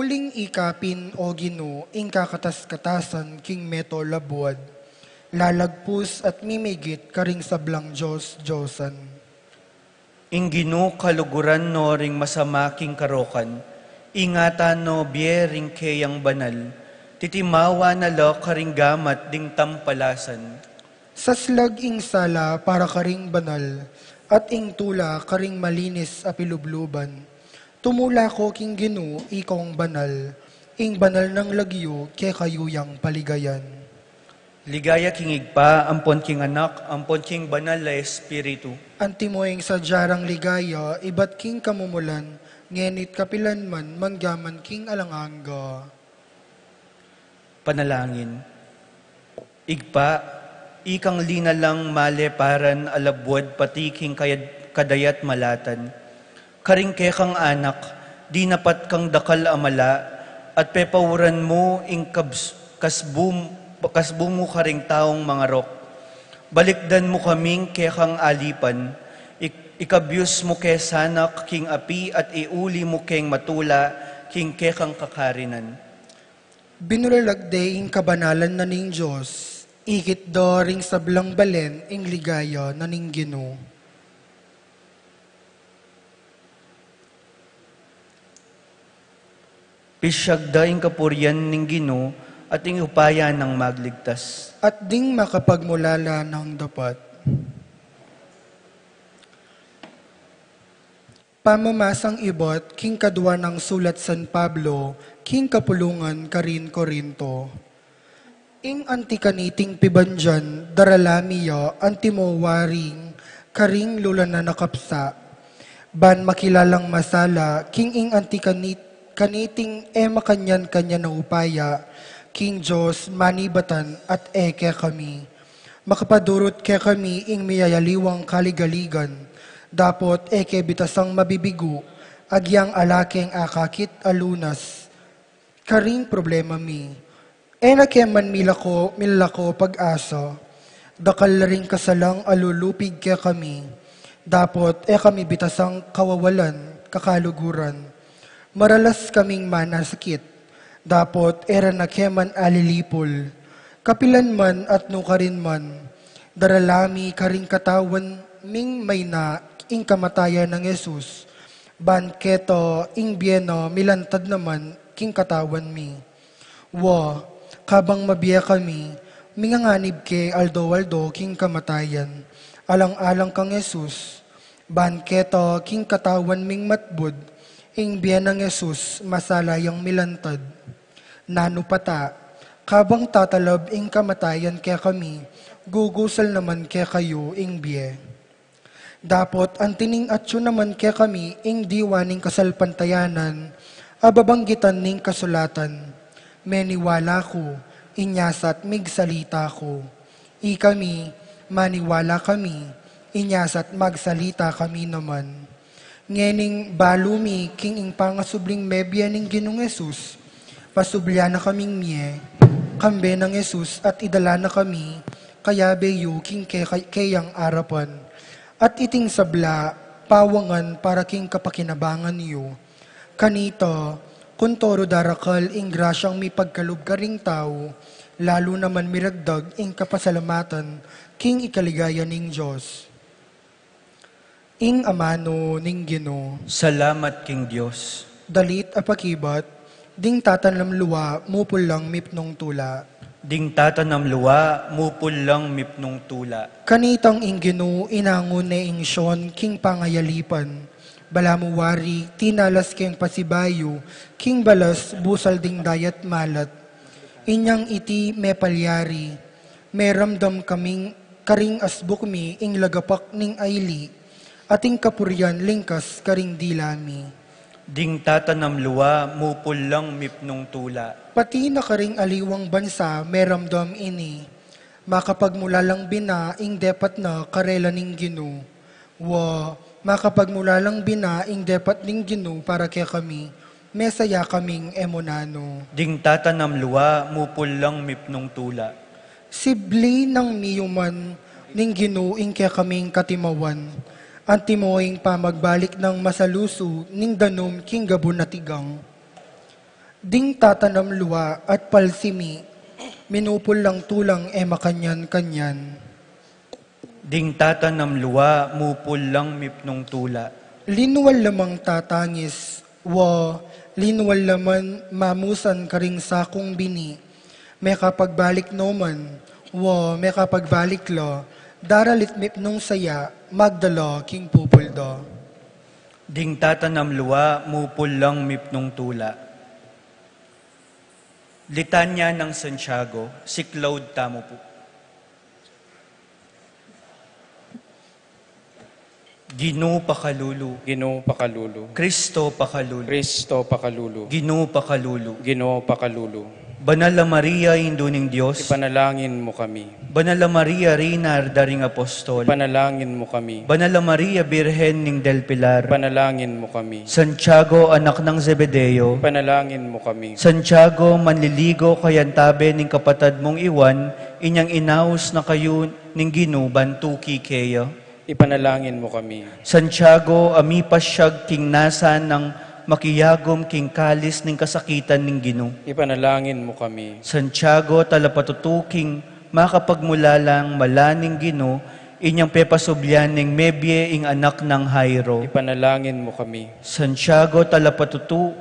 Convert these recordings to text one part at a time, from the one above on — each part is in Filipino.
Uling ikapin o Ginoo ing kakatas-katasan king meto labuad. Lalagpus at mimigit karing sablang Diyos-Diyosan. Ing Ginoo kaluguran no ring masama king karokan. Ingatan no biering kayang banal. Titimawa na lo karing gamat ding tampalasan. Saslag ing sala para karing banal, at ing tula karing malinis a pilubluban. Tumula ko king Ginoo ikong banal, ing banal ng lagyo ke kayuyang paligayan. Ligaya king igpa, ampon king anak, ampon king banal na espiritu. Antimoing sa jarang ligaya, ibat king kamumulan, ngenit kapilan man manggaman king alanganga. Panalangin. Igpa, ikang linalang maleparan alabwad pati king kadayat malatan. Karing kekang anak, di napat kang dakal amala, at pepawuran mo ing kasbum mo karing taong mga rok. Balikdan mo kaming kekang alipan, ikabyus mo ke sanak king api at iuli mo keng matula king kekang kakarinan. Binulalagde ing kabanalan na ning Diyos, ikit do ring sablang balen ing ligaya na ning Ginoo. Pisyagda ing kapuryan ning Ginoo at ing upaya ng magligtas. At ding makapagmulala ng dapat. Pamamasang ibot, king kadwa ng sulat San Pablo, king kapulungan karin Korinto. Ing antikaniting pibanjan, daralamiya, antimowaring, karing lula na nakapsa. Ban makilalang masala, king ing kaniting makanyan-kanya na upaya, king Diyos, manibatan at eke kami. Makapadurot ke kami ing miyayaliwang kaligaligan, dapot eke bitasang mabibigo, agyang alakeng akakit alunas. Karing problema mi. Nakeman milako pag-asa, dakal ring kasalang alulupig ke kami, dapot kami bitasang kawawalan, kakaluguran. Maralas kaming manasakit, dapot era na keman alilipol. Kapilan man at nukarin man, daralami karing katawan ming may na ing kamatayan ng Yesus. Ban keto ing bieno milantad naman king katawan mi. Wa, kabang mabiya kami, minganganib ke aldo-aldo king kamatayan. Alang-alang kang Yesus, ban keto king katawan ming matbud, ing biyan ng Yesus, masalayang milantad. Nanupata, kabang tatalab ing kamatayan kaya kami, gugusal naman kaya kayo ing biye. Dapot, antining atyo naman kaya kami, ing diwaning kasalpantayanan, ababanggitan ning kasulatan. Meniwala ko, inyasat migsalita ko. Kami, maniwala kami, inyasat magsalita kami naman. Ngening balumi king ing pangasubling mebya ning Ginong Yesus, pasublia na kaming miye, kambe ng Yesus at idala na kami, kaya beyo king kayang arapan, at iting sabla, pawangan para king kapakinabangan niyo. Kanito, kuntoro darakal ing grasyang mi pagkalub karing tao, lalo naman miragdag ing kapasalamatan, king ikaligaya ning Diyos. Ing amano ning Ginoo. Salamat king Diyos. Dalit apakibat, ding tatanam luwa, mupul lang mipnong tula. Ding tatanam luwa, mupul lang mipnong tula. Kanitang ing Ginoo, inangon na ing syon, king pangayalipan. Balamuwari, tinalas keng pasibayo, king balas, busal ding dayat malat. Inyang iti mepalyari, meramdam kaming karing asbukmi, ing lagapak ning ayli, ating kapuryan lingkas karing dilami. Ding tatanam luwa, mupul lang mipnong tula. Pati na karing aliwang bansa, meramdam ini. Makapagmula lang bina, ing depat na karela ning Ginoo. Wa, makapagmula lang bina, ing depat ning Ginoo para kaya kami, mesaya kaming emonano. Ding tatanam luwa, mupul lang mipnong tula. Sibli ng miyuman, ning Ginoo ing kaya kaming katimawan. Antimoing pamagbalik ng masaluso ning danom king gabon na tigang. Ding tatanam luwa at palsimi, minupol lang tulang e makanyan-kanyan. Ding tatanam luwa, mupul lang mipnong tula. Linwal lamang tatangis, linwal laman mamusan karing sakong bini. May kapagbalik noman, may kapagbalik lo, daralit mipnong saya, magdalo king pupuldo. Ding tatanam luwa, mupul lang mipnong tula. Litanya ng Santiago, si Claude Tamo po. Ginoo pakalulu, Ginoo pakalulu. Kristo pakalulu, Kristo pakalulu. Ginoo pakalulu. Ginoo pakalulu. Banal na Maria, Induning Diyos, Ipanalangin mo kami. Banal na Maria, Rina Ardaring Apostol, Ipanalangin mo kami. Banal na Maria, Birhen ning Del Pilar, Ipanalangin mo kami. Santiago, anak ng Zebedeo, Ipanalangin mo kami. Santiago, manliligo kayantabe ning kapatad mong iwan, inyang inaus na kayo ning ginuban tuki keyo. Ipanalangin mo kami. Santiago, amipasyag king nasa ng makiyagom king kalis ning kasakitan ning Gino. Ipanalangin mo kami. Santiago, talapatutuking makapagmulalang malaning Gino, inyang pepasubyan ning mebye ing anak ng Jairo. Ipanalangin mo kami. Santiago, talapatutu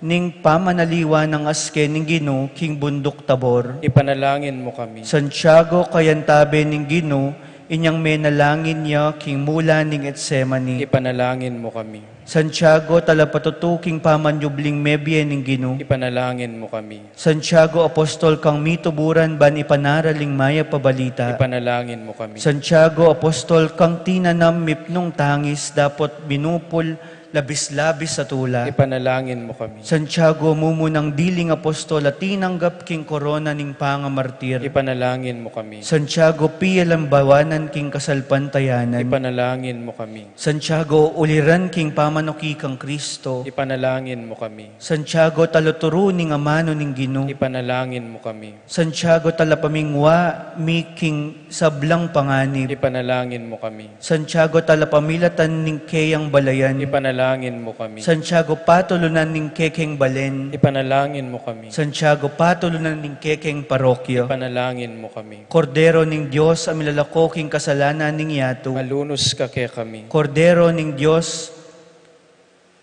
ning pamanaliwa ng aske ning Gino, king bundok Tabor. Ipanalangin mo kami. Santiago, kayantabe ning Gino, inyang menalangin niya king mula ning Etsemani. Ipanalangin mo kami. Santiago, talapatutuking pamanyubling mebye ning Gino. Ipanalangin mo kami. Santiago, apostol kang mituburan ban ipanaraling maya pabalita. Ipanalangin mo kami. Santiago, apostol kang tinanam mipnong tangis dapot binupol labis-labis sa tula. Ipanalangin mo kami. Santiago, mumunang diling apostol at tinanggap king korona ning pangamartir. Ipanalangin mo kami. Santiago, piyalambawanan king kasalpantayanan. Ipanalangin mo kami. Santiago, uliran king pamanuki kang Kristo. Ipanalangin mo kami. Santiago, taluturo ning amano ning Gino. Ipanalangin mo kami. Santiago, talapamingwa mi king sablang panganib. Ipanalangin mo kami. Santiago, talapamilatan ning keyang balayan. Ipanalangin mo kami. Santiago, patulunan ning kekeng balen. Ipanalangin mo kami. Santiago, patulunan ning kekeng parokyo. Ipanalangin mo kami. Kordero ning Diyos, amilalako king kasalanan ning yato. Malunos ka kay kami. Kordero ning Diyos,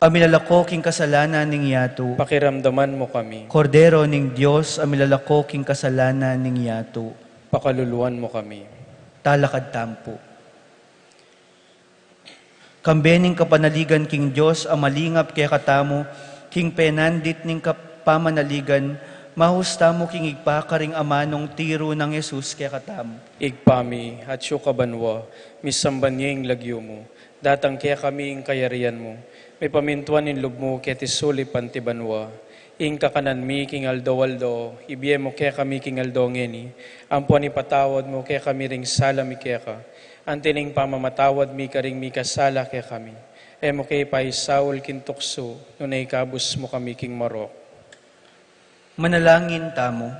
amilalako king kasalanan ning yato. Pakiramdaman mo kami. Kordero ning Diyos, amilalako king kasalanan ning yato. Pakaluluan mo kami. Talakad tampo. Kambening kapanaligan king Diyos, amalingap kaya katamo, king penandit ning kapamanaligan, mahustamo king igpakaring amanong tiro ng Yesus kaya katamo. Igpami at siyo kabanwa, misamban niya yung lagyo mo. Datang kaya kami yung kayarian mo. May pamintuan in lugmo kaya tisuli pantibanwa. Ing kakanan mi king aldo-aldo, ibiye mo kaya kami king aldo ngeni. Ampuan ipatawad mo kaya kami ring sala mi kaya ka. Antining pamamatawad mi karing mi kasala kaya kami. Emo kay paisawol kintukso, no naikabus mo kami king marok. Manalangin tamo.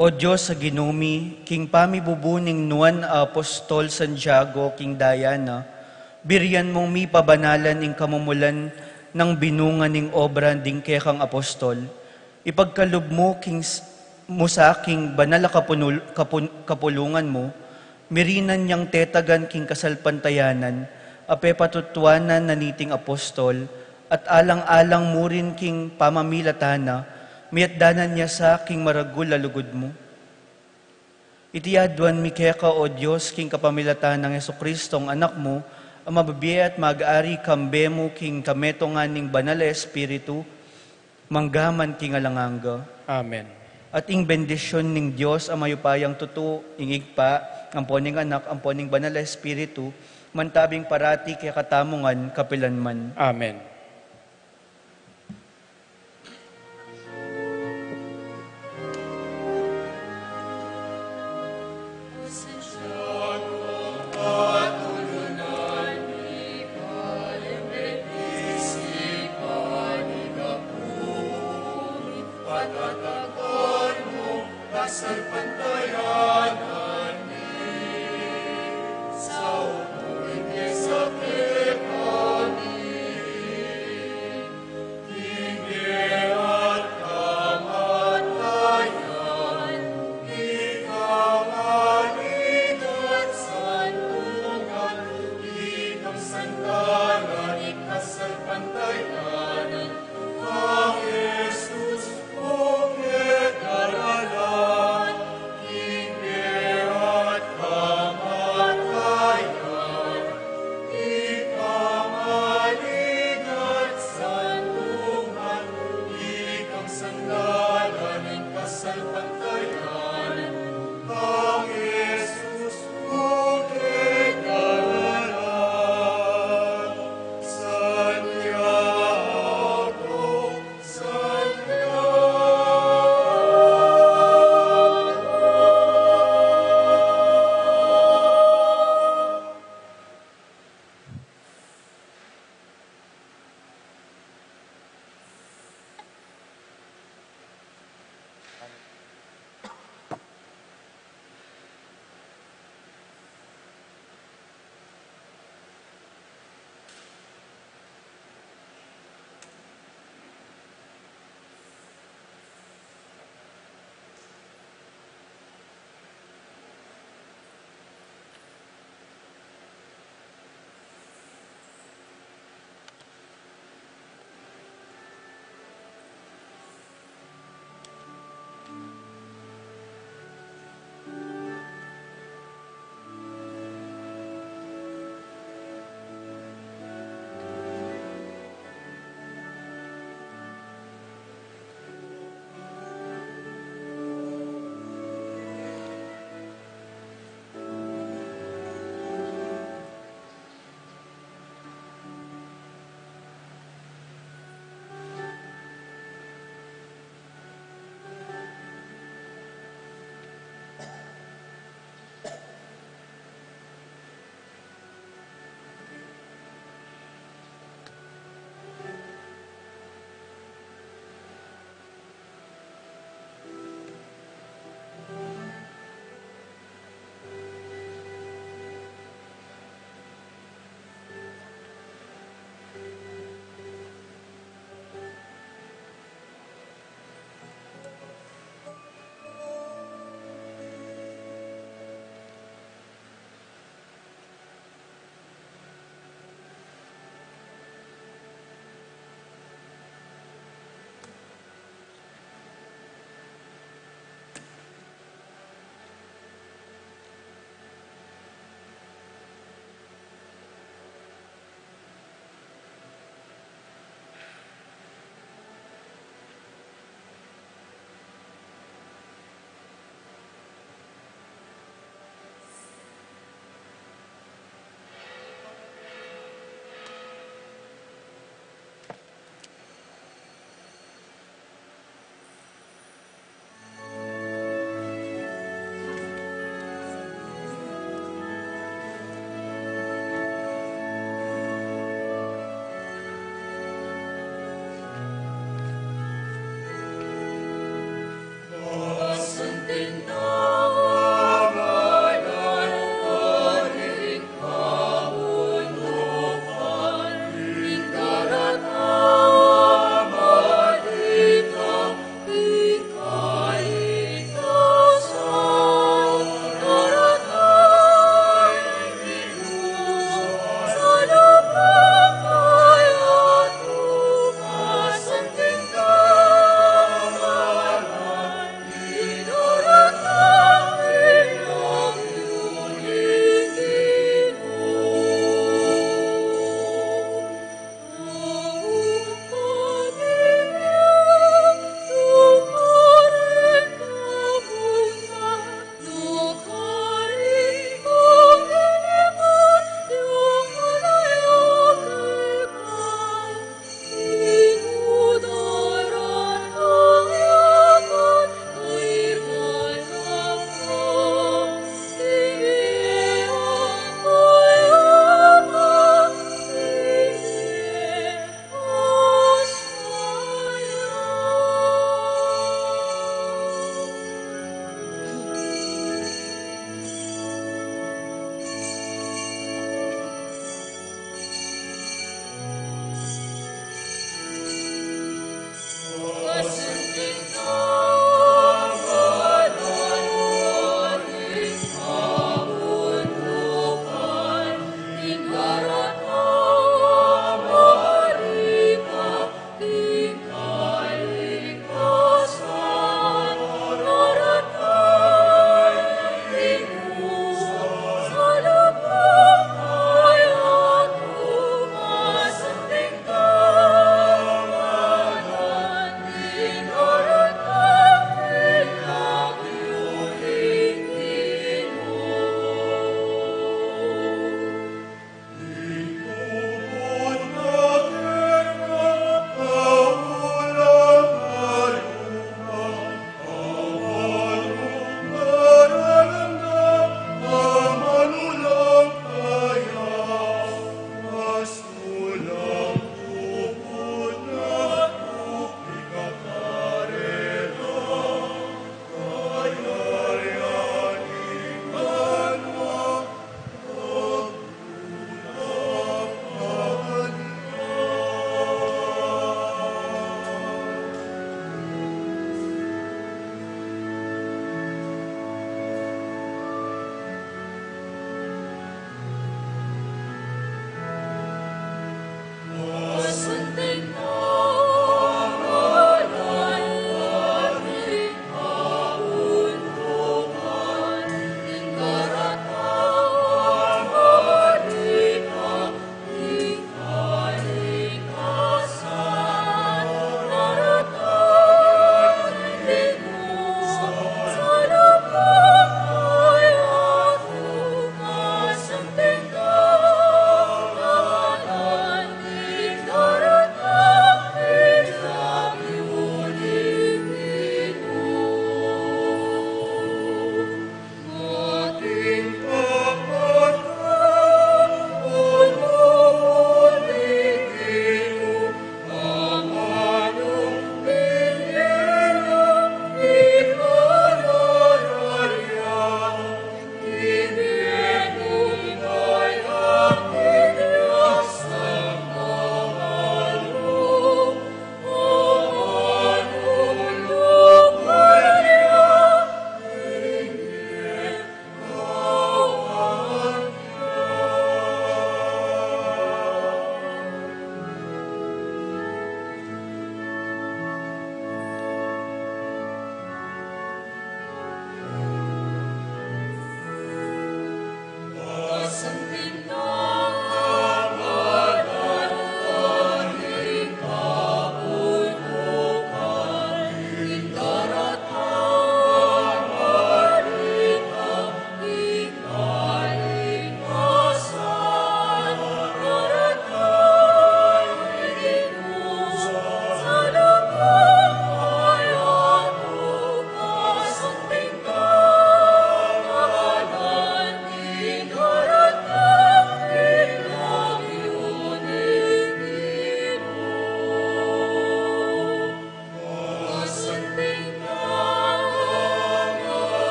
O Diyos sa ginumi, king pamibubuning nuan apostol Santiago, king Diana, biryan mong mi pabanalan ing kamumulan ng binungan ning obra ding kekang apostol. Ipagkalub mo king musa king banala kapulungan mo, mirinan niyang tetagan king kasalpantayanan, ape patutuanan na niting apostol, at alang-alang mo rin king pamamilatana, miatdanan niya sa king maragul lalugod mo. Itiyadwan mi keka o Diyos king kapamilatan ng Jesucristong anak mo, ang mababiya at mag-ari kambe mo king kametongan ning banal na espiritu, manggaman king alanganga. Amen. At ing bendisyon ning Diyos ang mayupayang tutu, ing igpa, ang poning anak, ang poning banal na espiritu, mantabing parati kaya katamungan kapilanman. Amen.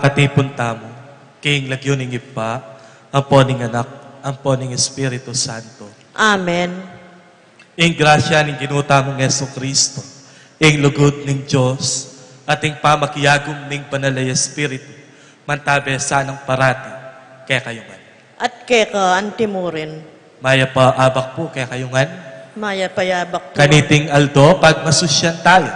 katipon tamo, king lagyo ning ipa, ang poning anak, ang poning Espiritu Santo. Amen. Ing grasya ning ginutamong Yesu Kristo, ing lugod ning Diyos, at ing pamakiyagom ning Banalay Espiritu, mantabe sanang parati, kaya kayungan. At keka antimurin. Maya pa abak po, kaya kayungan. Maya payabak po. Kaniting aldo, pag masusyan tayo,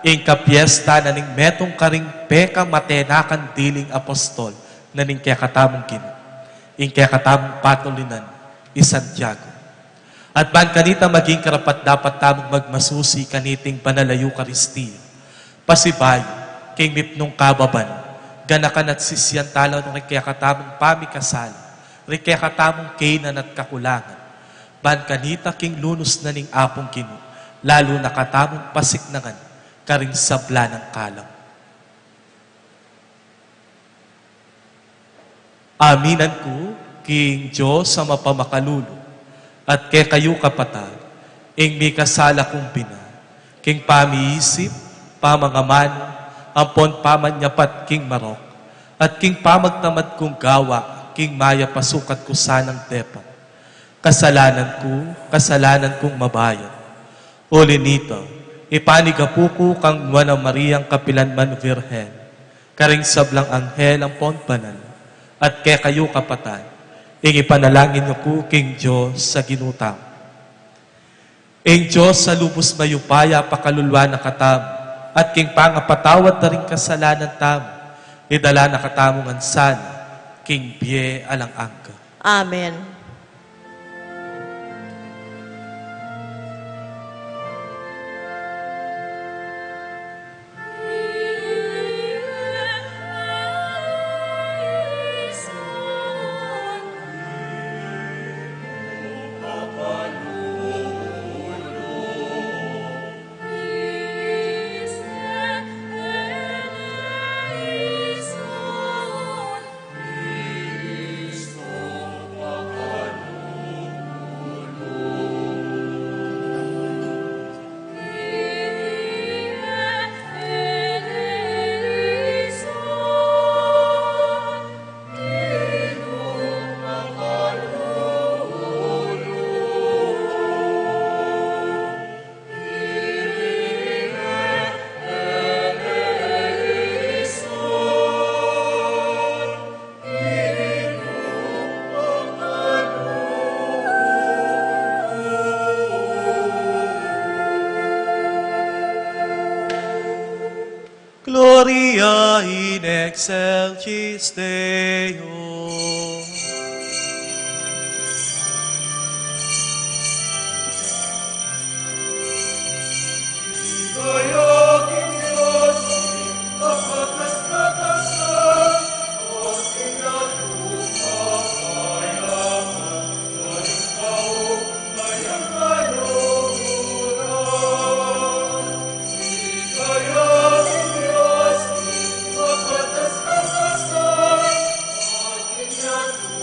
ing kapiesta na ning metong karing peka matenakan diling apostol, na ning kaya katamong kinu, ing kaya katamong patulinan, Santiago. At ban kanita maging karapat dapat tamong magmasusi kaniting Banalay Eucharistia, pasibayo, king mipnong kababan, ganakan at sisyan tala nung kaya katamong pamikasal, kaya katamong kainan at kakulangan, ban kanita king lunos na ning apong kinu, lalo na katamong pasiknangan, karing sabla ng kalam. Aminan ko, king Diyos sa mapamakalulo, at kay kayo kapatad, ing may kasala kong bina, king pamiisip, pamangaman, ampon pamanyapat king marok, at king pamagtamad kong gawa, king maya pasukat ko sanang tepa. Kasalanan kong mabayan. Uli nito, ipanigapu ko kang Nuana Mariang Kapilanman Virhen, karing sablang anghel ang ponpanan, at kay kayo kapatad, ing ipanalangin niyo ko king Diyos sa ginutang. Ing Diyos sa lubos mayupaya pakalulwa na katam, at king pangapatawad na rin kasalanan tamo, idala na katamong ansana, king Bie alang angka. Amen. Gloria in excelsis Deo. Amen.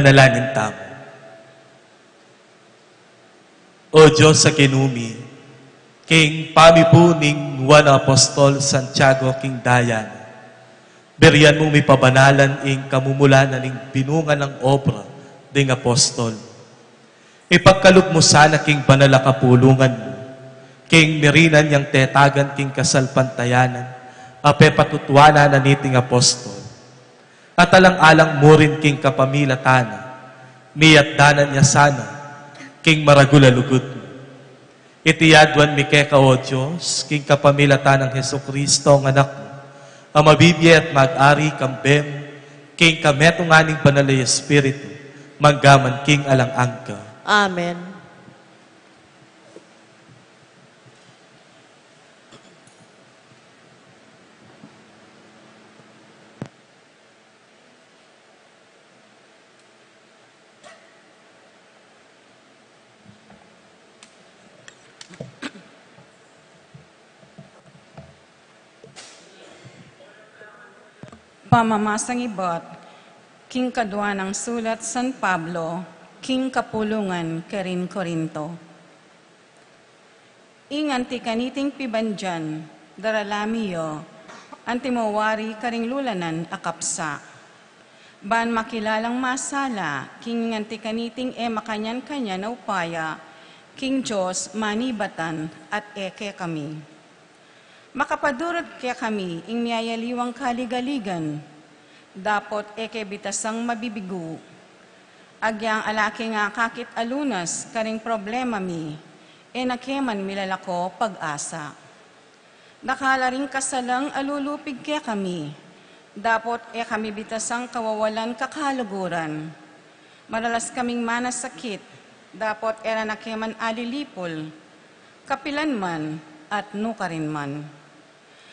Manalangin tamo. O Diyos sa kinumi, king pamipuning wan apostol Santiago king dayan, berian mo may pabanalan ing kamumulanan ing binungan ng obra ding apostol. Ipagkalog mo sana king banal a kapulungan mo, king mirinan yang tetagan king kasalpantayanan, ape patutwana na niting apostol. At alang-alang mo rin king kapamilatana, miyat danan niya sana, king maragula-lugod mo. Itiyadwan mi keka o Diyos, king kapamilatan ng Heso Kristo ang anak mo, ang mabibiyay at mag-ari kambem, king kametong aning banalay Espiritu, manggaman king alang angka. Amen. Pamamasang ibot, King Kadwa ng Sulat San Pablo, King Kapulungan, Karin Corinto. Inganti kaniting pibandyan, daralamiyo, antimawari karing lulanan akapsa. Ban makilalang masala, King inganti kaniting makanyan-kanyan na upaya, King Diyos manibatan at eke kami. Makapadurot kaya kami, ing niyayaliwang kaligaligan, dapot eke bitasang mabibigu. Agyang alaki nga kakit alunas, karing problema mi, nakeman milalako pag-asa. Nakala rin kasalang alulupig kaya kami, dapot kami bitasang kawawalan kakaluguran. Maralas kaming manasakit, dapot era nakeman alilipol, kapilan man at nukarin man.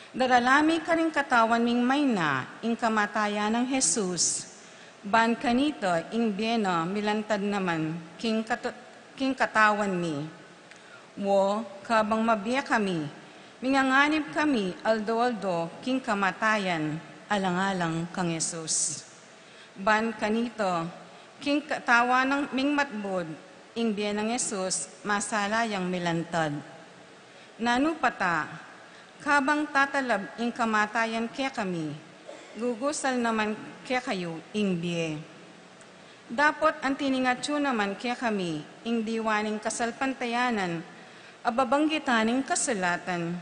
Daralami ka rin katawan ming mayna, ing kamatayan ng Jesus. Ban kanito, ing bieno, milantad naman, king katawan mi. Wo, kabang mabiya kami, minganganib kami, aldo-aldo, king kamatayan, alang-alang kang Jesus. Ban kanito, king katawan ng ming matbod, ing biyen ng Jesus, masalayang milantad. Nanupata, kabang tatalab ing kamatayan kaya kami, gugusal naman kaya kayo ing biye. Dapot ang tiningatyo naman kaya kami, ing diwaning kasalpantayanan, ababanggitaning kasulatan.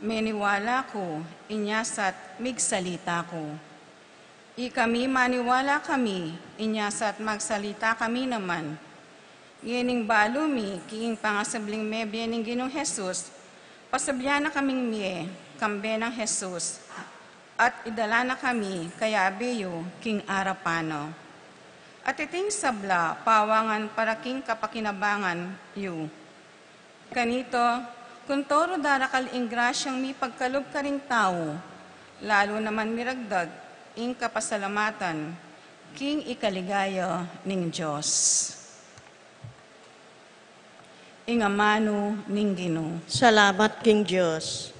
Meniwala ko, inyasat migsalita ko. Kami maniwala kami, inyasat magsalita kami naman. Gining balumi, kiing pangasabling mebye ning Ginong Jesus, pasabya na kaming miye, kambe ng Jesus, at idala na kami, kaya abeyo, king arapano. At iting sabla, pawangan para king kapakinabangan, yu. Kanito, kuntoro darakal ing grasyang mi pagkalob ka ring tao, lalo naman miragdag, ing kapasalamatan, king ikaligaya ning Diyos. Ingamano ning Ginoo. Salamat, King Diyos.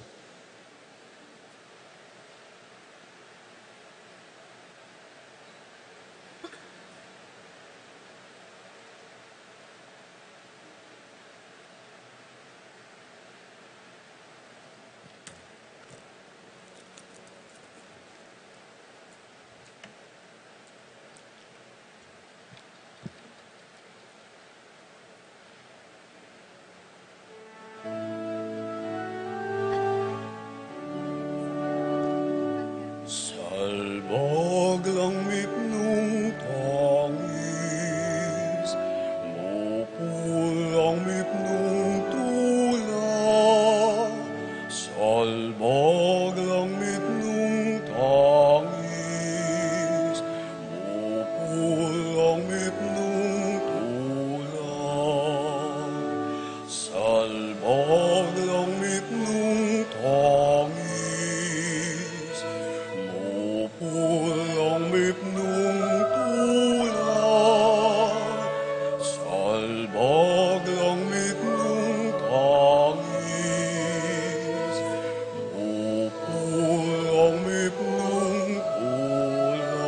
Salbog langit nung tangis, mupul langit nung tula. Salbog langit nung tangis, mupul langit nung tula. Salbog langit nung tangis, pulang mipnung tulang, salbag lang mipnung tangis, pulang mipnung tulang.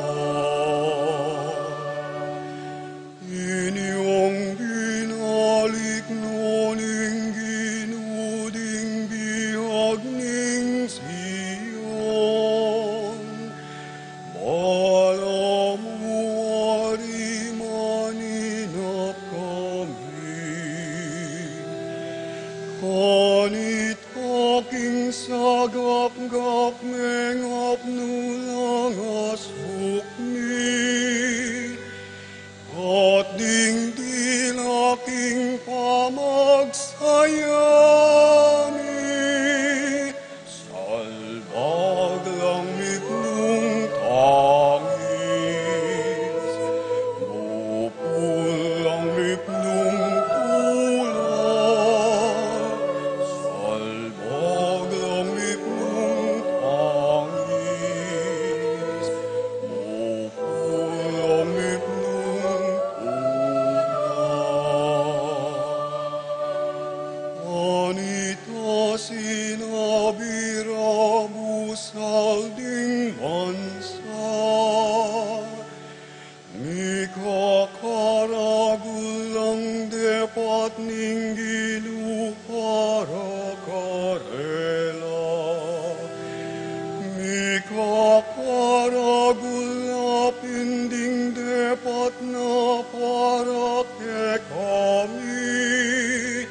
agap-gap mengap nulang asukni, at dingdil aking pamagsayani, salbag langit nung tangis, bupul langit nung tulad, salbag langit nung tangis, bupul langit nung tulad. Anita sinabira busal ding mansa, mikakaragulang depat ninggilu para karela, mikakaragulap inding depat na para ke kami,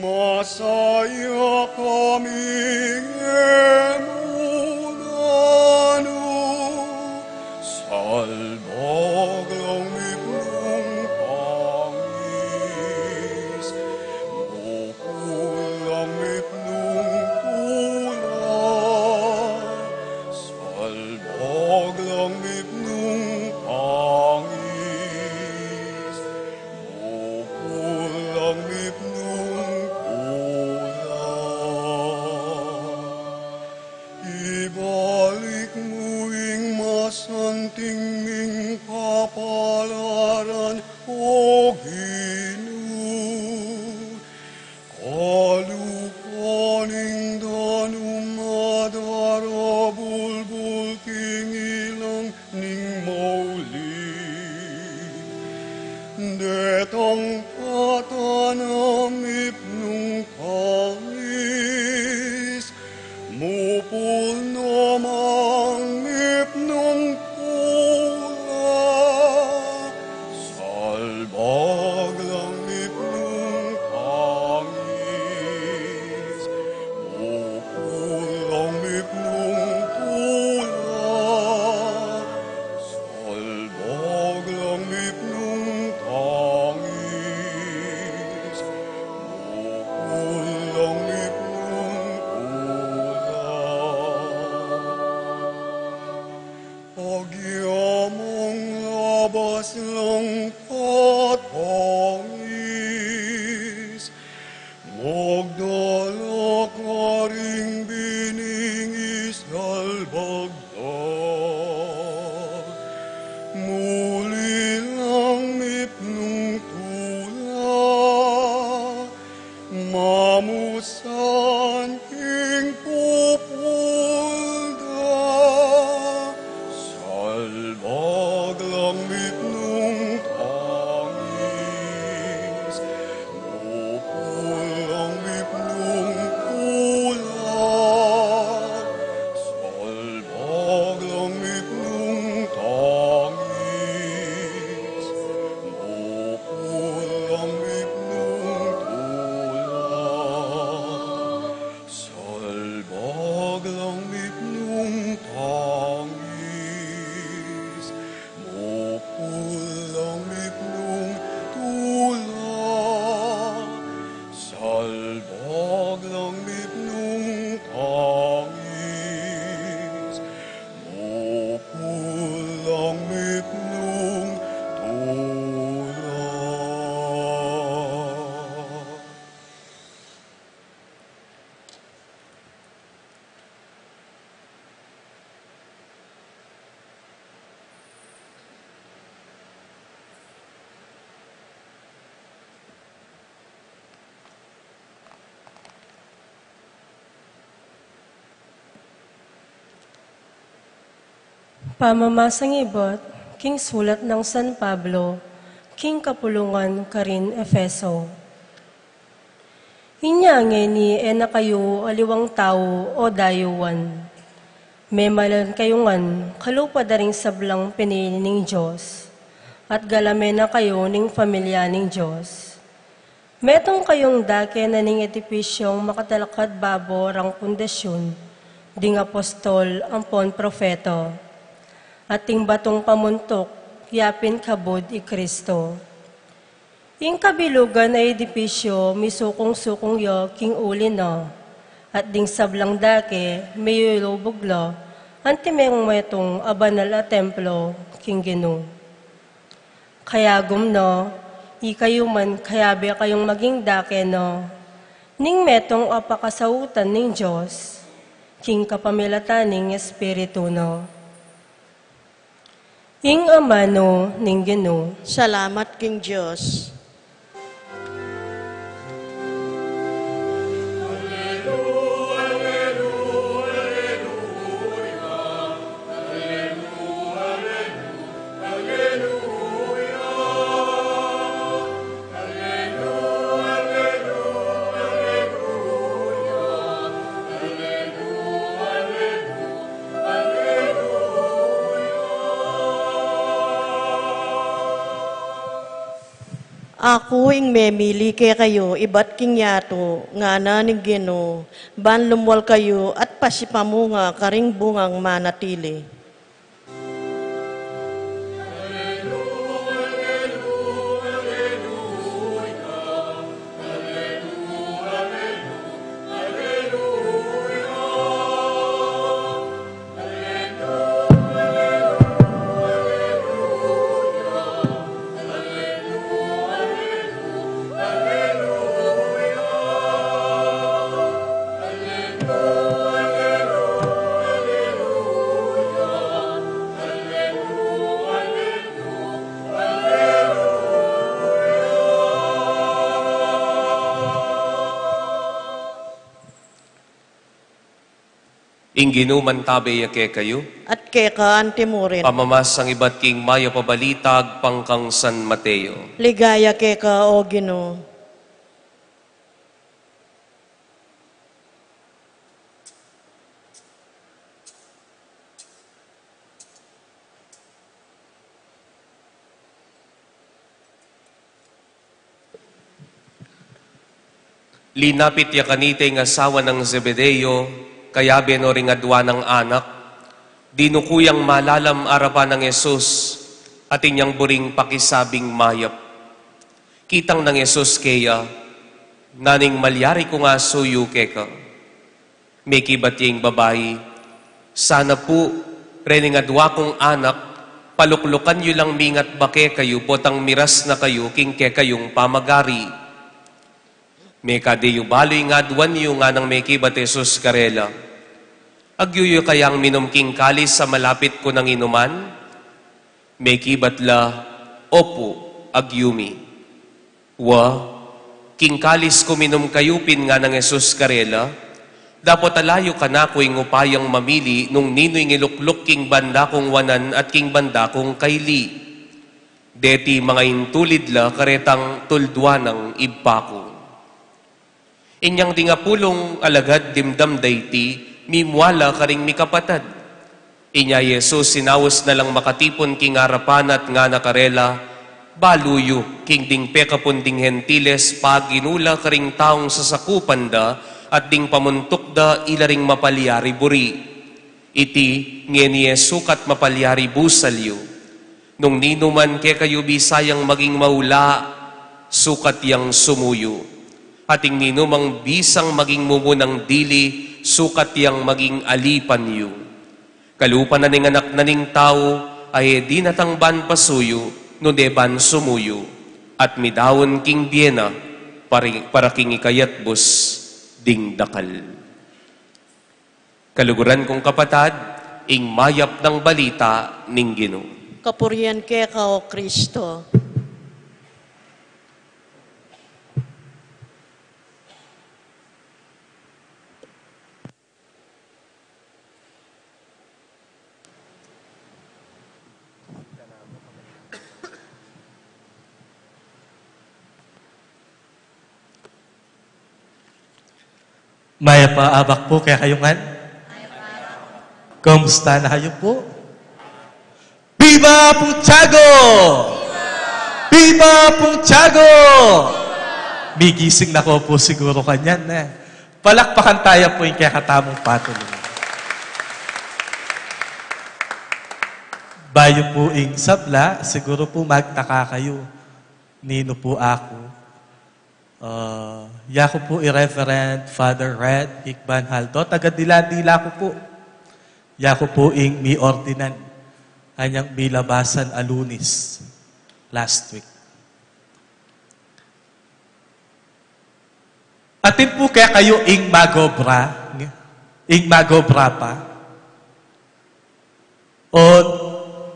masaya kami emunanu, salbag langit nung tangis, bukol langit nung tulad, salbag langit nung tangis, bukol langit nung tulad. Ibalik mo ing masanting ming kapalaran, O Ginoo. Kalupaning danum madara bulbul king ilang ning mauli, detang patanamip nung tangis, mupul namang mip nung pula, salbag langit nung tangis, mupul langit nung pula, salbag langit nung tangis, mupul langit nung pula. Pagyamang labas lang patangis, magdala ka ring biningis halbagdag, muli lang mipnong tula, mamusan king pupulda, salbag langit nung tangis, bukol langit nung tulad, salbag langit nung tangis, bukol langit nung tulad, salbag langit nung tangis, bukol langit nung tulad, salbag langit nung tangis, bukol langit nung tulad. Pamamasang ibot, King Sulat ng San Pablo, King Kapulungan, Karin, Efeso. Inyange ni ena kayo aliwang tao o dayuan. Memalan kayungan, kalupa daring sablang pinili ning Diyos, at galame na kayo ning pamilya ning Diyos. Metong kayong dake na ning etipisyong makatalakad babo rang pundasyon, ding apostol ampon profeto. Ating batong pamuntok, yapin kabod i Kristo. Ing kabilugan ay edipisyo, misukong-sukong yo, king uli no. At ding sablang dake, may lubuglo, antimeng metong abanal a templo, king ginu. Kaya gumno, ikayuman kayabi kayong maging dake no. Ning metong apakasautan ning Diyos, king kapamilataning espiritu no. Ing amano ning ginu. Salamat king Diyos. Ako ing memili kay kayo, ibat king yato, nga naning Gino, ban lumwal kayo at pasipamunga karing bungang manatili. Inginuman tabi yake kayo, At keka antimurin, pamamas ang iba't king maya pabalitag pangkang San Mateo. ligaya keka o Gino. Linapit ya kanite ng asawa ng Zebedeo, kaya benoring adwa ng anak, dinukuyang malalam arapan ng Yesus, at inyang buring pakisabing mayap. Kitang ng Yesus kaya, naning malyari ko nga suyu keka. May kibating babae, sana po, rening adwa kong anak, paluklukan yu lang mingat bake kayo, potang miras na kayo, king ke kayong pamagari. May kadeyo baloy nga duwan yu nga nang may kibat Jesus karela. Agyuyo kayang minumking kalis sa malapit ko ng inuman? May kibat la, opo, agyumi. Wa, king kalis ko minum kayupin nga ng Jesus karela, dapat alayo ka na ko ing upayang mamili nung nino'y ngilukluk king banda kong wanan at king banda kong kayli. Deti mga intulid la karetang tuldwa ng ibako. Inyang di nga pulong alagad dimdam dayti, mimwala karing mikapatad. Inya Yesus sinawos na lang makatipon king arapan at nga nakarela, baluyo king ding pekapon ding hentiles paginula karing taong sasakupan da at ding pamuntok da ilaring mapalyari buri. Iti ngeni sukat mapalyari busalyo. Nung ninuman ke kayo bisayang maging maula, sukat yang sumuyo. Ating ninumang bisang maging mumunang dili, sukat yang maging alipan yu. Kalupan na ning anak na ning tao, ay di natangban pasuyo, no deban sumuyo. At midawon king biena, para king ikayat bus, ding dakal. Kaluguran kong kapatad, ing mayap ng balita ning Ginoo. Kapurian keka o Kristo. Maya pa abak po kaya kayungan? Kamusta na kayo po? Viva Puntiago! Viva Puntiago! May gising na ko po siguro kanyan. Palakpakan tayo po yung kaya katamong patulungan. Bayo po ing sabla, siguro po magtaka kayo. Nino po ako. Yako po i-Reverend Father Red Hikban Haldo. Taga-dila-dila ko po. Yako po ing mi ordinan. Anyang mi labasan alunis last week. Atin po kaya kayo ing magobra pa. O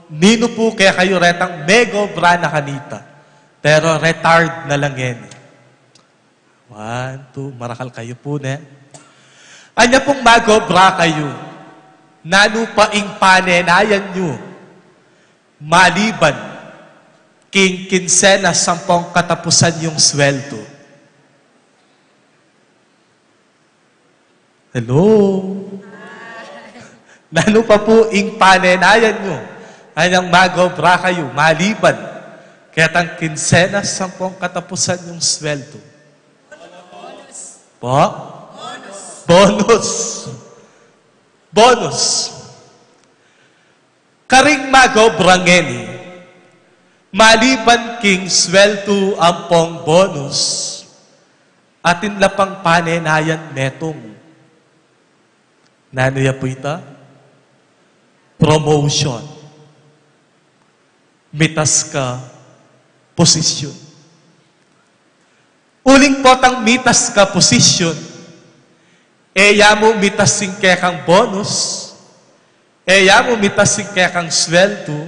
nino po kaya kayo retang megobra na kanita. Pero retard na lang yan. 1, 2, marakal kayo po na. Anya pong magobra kayo. Nanupaing panenayan nyo. Maliban. King kinsena 10 katapusan yung sweldo. Hello? Nano pa po ing panenayan nyo. Anyang magobra kayo, maliban. Kaya tang kinsena 10 katapusan yung sweldo. Po? Bonus. Karing magobra ngeni, maliban king sweldo ampong bonus, atin lapang panenayan metong. Nano ya po ita? Promotion. Mitas ka posisyon. Uling potang mitas ka posisyon, eya mo mitasing kaya kang bonus, eya mo mitasing kaya kang sweldo,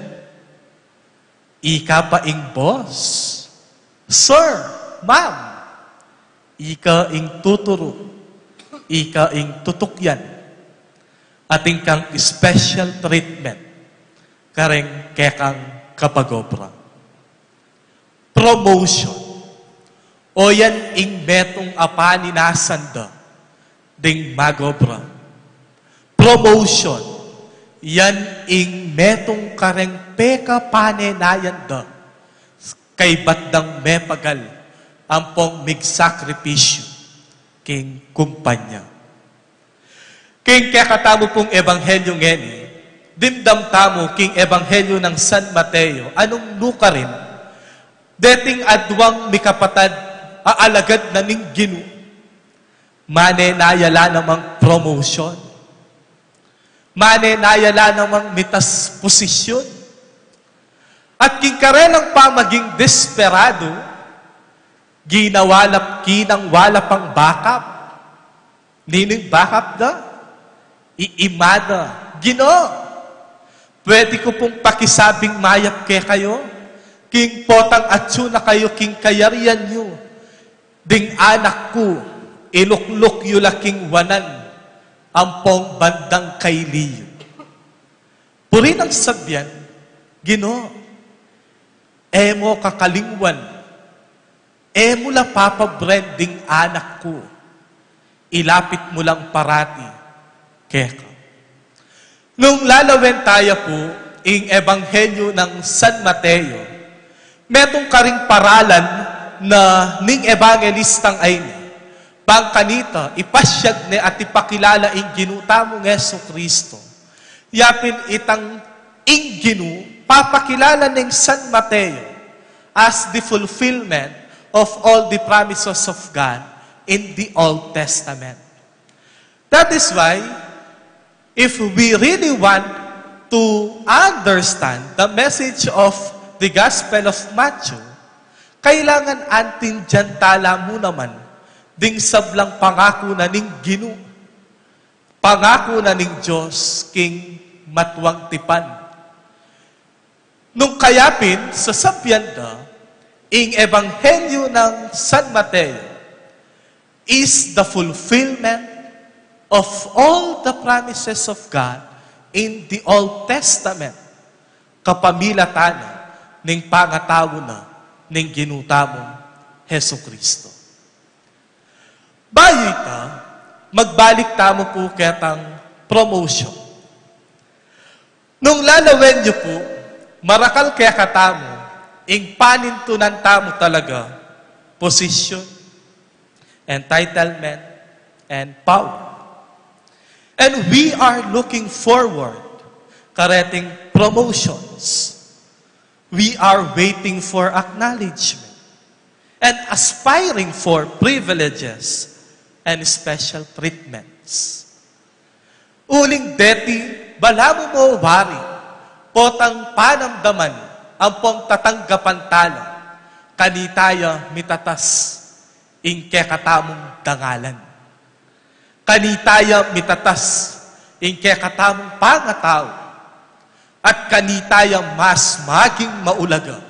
ika pa ing boss. Sir, ma'am, ika ing tuturo, ika ing tutukyan, ating kang special treatment, kareng kaya kang kapagobra. Promotion. O yan ing metong apani nasanda ding magobra. Promotion. Yan ing metong kareng peka panenayanda kay batdang mepagal ampong migsakripisyo king kumpanya. King kakatamo pong ebanghelyo ngeni, dimdam tamo king ebanghelyo ng San Mateo, anong nuka rin, deting adwang mikapatad, aalagad na ning ginu, mane nayala namang promotion, mane nayala namang mitas posisyon, at king karenang pamaging desperado, ginawalap kinang wala pang backup, nining backup na, iimada, Gino, pwede ko pong pakisabing mayap ke kayo, king potang atsu na kayo, king kayarian nyo, ding anak ko, ilukluk yu laking wanan, ampong bandang kailiyo. Puri ng sabyan, Gino, emo kakalingwan, emo la papabranding anak ko, ilapit mo lang parati, keka. Nung lalawen tayo po, ing ebanghelyo ng San Mateo, metong karing paralan na ning evangelistang ay ni, pangkanita, ipasyag ni at ipakilala ing ginuta mo ng Yesu Kristo. Yapin itang ing ginu, papakilala ng San Mateo as the fulfillment of all the promises of God in the Old Testament. That is why, if we really want to understand the message of the Gospel of Matthew, kailangan antin dyan tala mo naman ding sablang pangako na ning Ginu, pangako na ning Diyos king matwang tipan. Nung kayapin sa sabyanda, ing ebanghelyo ng San Mateo is the fulfillment of all the promises of God in the Old Testament, kapamilatan ning pangatawo na ning ginutamong Heso Kristo. Bayo ita, magbalik tamo po ketang promotion. Nung lalawen niyo po, marakal kaya katamo, ing panintunan tamo talaga, posisyon, entitlement, and power. And we are looking forward kareting promotions. We are waiting for acknowledgement and aspiring for privileges and special treatments. Uling deti, balamo mo wari, potang panamdaman, ang pong tatanggapan talo, kanitaya mitatas, ingke katamong dangalan. Kanitaya mitatas, ingke katamong pangataw, at kanitaya mas maging maulaga,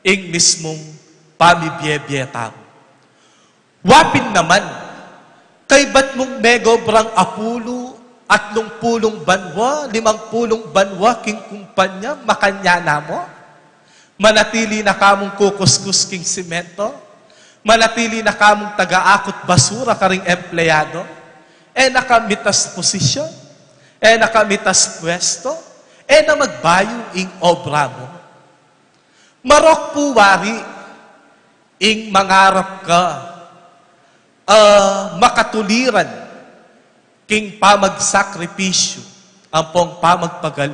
ing mismong pamibye-bye tao. Wapin naman, kay ba't mong megobrang apulo, at 30 banwa, 50 banwa, king kumpanya, makanya na mo? Manatili na kamong kukuskus king simento? Manatili na kamong taga-akot basura karing empleyado? Nakamitas posisyon? Nakamitas pwesto? Na magbayo ing obra mo? Marok po wari, ing mangarap ka, makatuliran, king pamagsakripisyo, ang pong pamagpagal.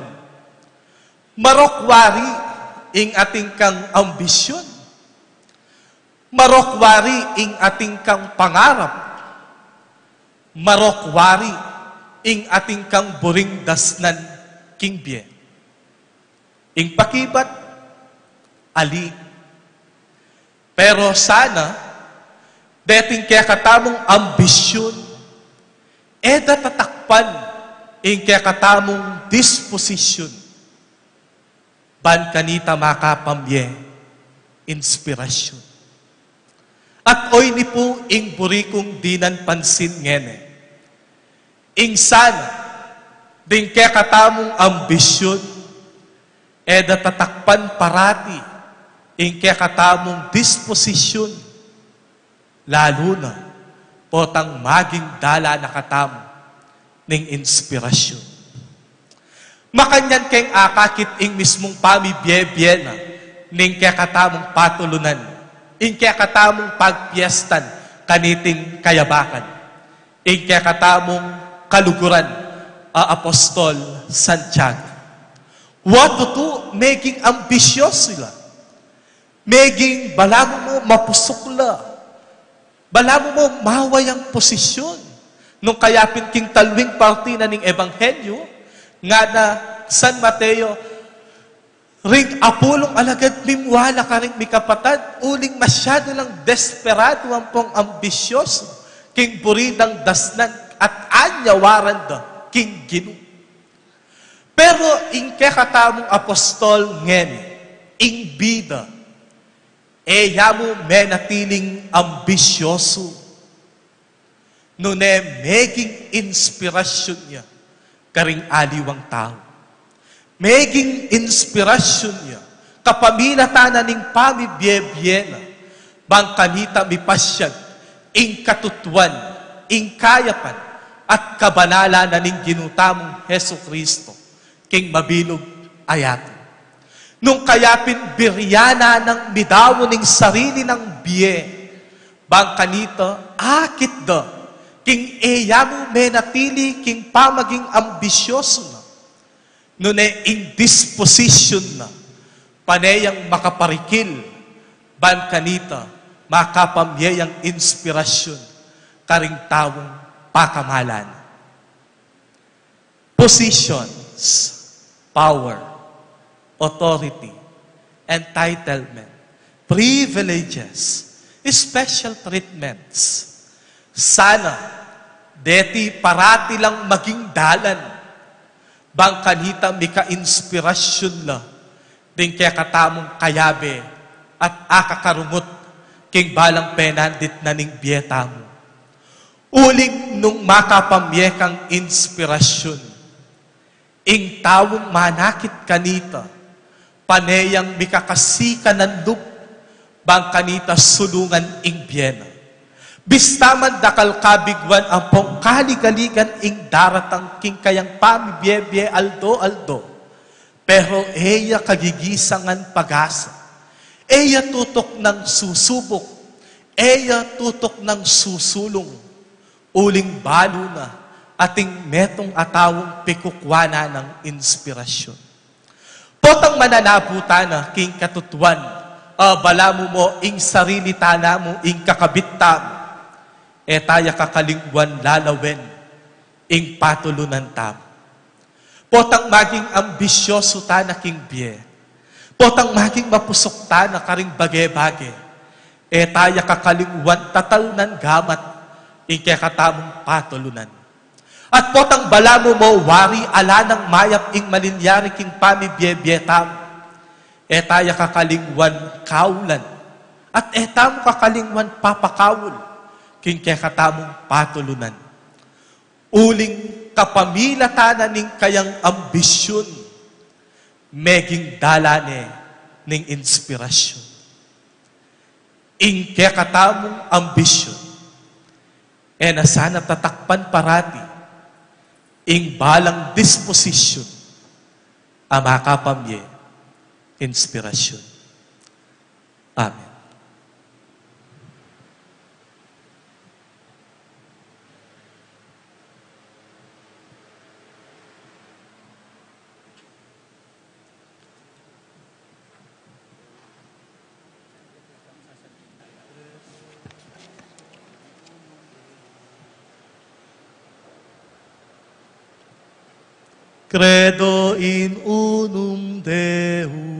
Marokwari, ing ating kang ambisyon. Marokwari, ing ating kang pangarap. Marokwari, ing ating kang buring dasnan, king bie. Ing pakibat, ali. Pero sana, dating kaya katamong ambisyon, tatakpan ing kaya katamong disposisyon. Ban kanita makapamye, inspirasyon. At oy ni po ing burikong dinan pansin ngene. Ing sana, din kaya katamong ambisyon, tatakpan parati, ing kaya katamong disposisyon, lalo na, potang maging dala na katamo ning inspirasyon. Makanyan keng akakit ing mismong pamibye-bye na ning kaya katamong patulunan, ing kaya katamong pagpiestan kaniting kayabakan, ing kaya katamong kaluguran Apostol Santiago. Watutu, meging ambisyos sila. Meging balamo mo mapusukla. Balamo mo mawayang posisyon nung kayapin king talwing parti na ning ebanghelyo nga na San Mateo ring apulong alagad mimwala ka rin mikapatad uling masyado lang desperado ang pong ambisyoso king buridang dasnan at anyawaran da king ginu. Pero ing kekatamong apostol ngeni ing bida yamu menatiling ambisyoso. Nune meging inspirasyon niya karing aliwang tao. Meging inspirasyon niya kapaminatanan ning pamibye-byena bang kanita mipasyag ing katutuan, ing kayapan at kabanala na ning ginutamong Heso Kristo king mabilog ayato. Nung kayapin biryana ng midawo ning sarili ng biye, bang kanito, akit da, king eyamu menatili, king pamaging ambisyoso na, nune ing disposition na, panayang makaparikil, ban kanita, makapamyayang inspirasyon, karing tawong pakamalan. Positions, power, authority, entitlement, privileges, special treatments. Sana, deti parati lang maging dalan, bang kanita mika-inspirasyon la, din kaya katamong kayabe, at akakarumot, king balang penandit na ning biyeta mo. Uling nung makapamyekang inspirasyon, ing tawong manakit kanita, panayang mikakasika ng lup, bang kanita sulungan ing biyena. Bistaman dakal kabigwan ang pong kaligaligan ing daratang king kayang pamibye-bye aldo-aldo. Pero eya kagigisangan pag-asa. Eya tutok ng susubok. Eya tutok ng susulong, uling balo na, ating metong atawong pikukwana ng inspirasyon. Potang mananaputan na king katutuan, balamo mo ing sarili tana mo ing kakabittam, taya kakalingwan lalawen, ing patulunan tam. Potang maging ambisyoso ta na king biye, potang maging mapusok ta na karing bage-bage, taya kakalingwan tatal nan gamat, ing kakatamong patulunan. At potang balamo mo wari ala ng mayap ing malinyari king pamibye-byetam, taya kakalingwan kaulan, at etam kakalingwan papakawul, king kakatamong patulunan. Uling kapamilatanan ning kayang ambisyon, meging dalane ning inspirasyon. Ing kakatamong ambisyon, na sana tatakpan parati, ing balang disposisyon, amakapamye, inspirasyon. Amen. Credo in unum Deum.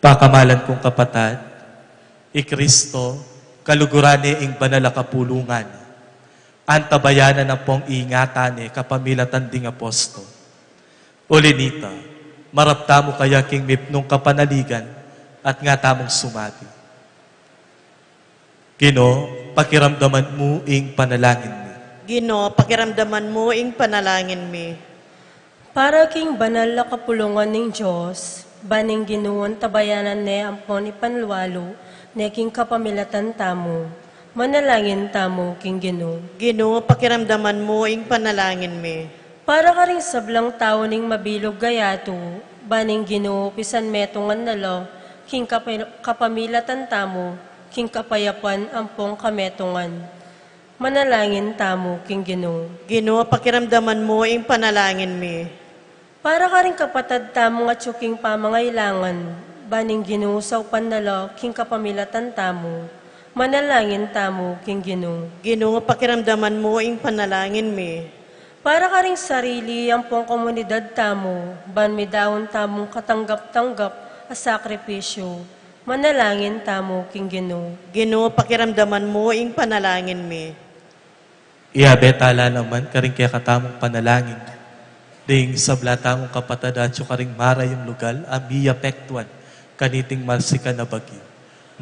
Pakamalan kong kapatad, Kristo, kalugurani ing banal a kapulungan, Antabayanan ng pong ingatan kapamilatan ding apostol. Ulinita, marapta mo kaya king mipnong kapanaligan at nga tamong sumati. Gino, pakiramdaman mo ing panalangin mi. Gino, pakiramdaman mo ing panalangin mi. Para king banal na kapulungan ng Diyos, baning ginuon tabayanan ne ampon ipanlualo, ne king kapamilatan tamo, manalangin tamo king Gino. Gino, pakiramdaman mo ing panalangin mi. Para ka rin sablang tao ning mabilog gayato, baning Gino pisan metungan nalo, king kapamilatan tamo, king kapayapan ampong kametungan. Manalangin tamo king Gino. Gino, pakiramdaman mo ing panalangin mi. Para ka rin kapatad tamo nga tsuking pamangailangan, baning Gino sa upanalo, king kapamilatan tamo, manalangin tamo king Gino. Gino, pakiramdaman mo ing panalangin mi. Para ka rin sarili ang pong komunidad tamo, ban mi daon tamong katanggap-tanggap a sakripisyo, manalangin tamo king Gino. Gino, pakiramdaman mo ing panalangin mi. Iabetala naman karing kaya katamong panalangin. Ding sabla tamong kapatadatso karing mara yung lugal, amiya pektuan, kaniting malsika na bagyo.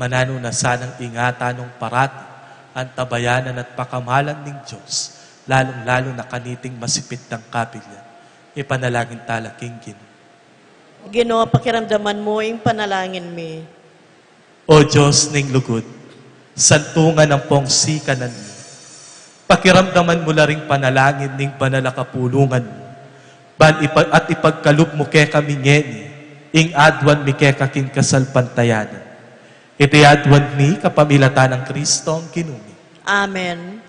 Manano na sanang ingatan ng parati, ang tabayanan at pakamalan ng Diyos, lalong-lalo na kaniting masipit ng kapilya. Ipanalangin tala king Gino. Gino, pakiramdaman mo ing panalangin mi. O Diyos ning lugod, santungan ang pong sikanan mo. Pakiramdaman mo la ring panalangin ning panalakapulungan mo. At ipagkalup mo kay kami ngeni, ing adwan mi kay kaking kasalpantayanan. Iti adwan mi kapamilatan ng Kristo ang kinumi. Amen.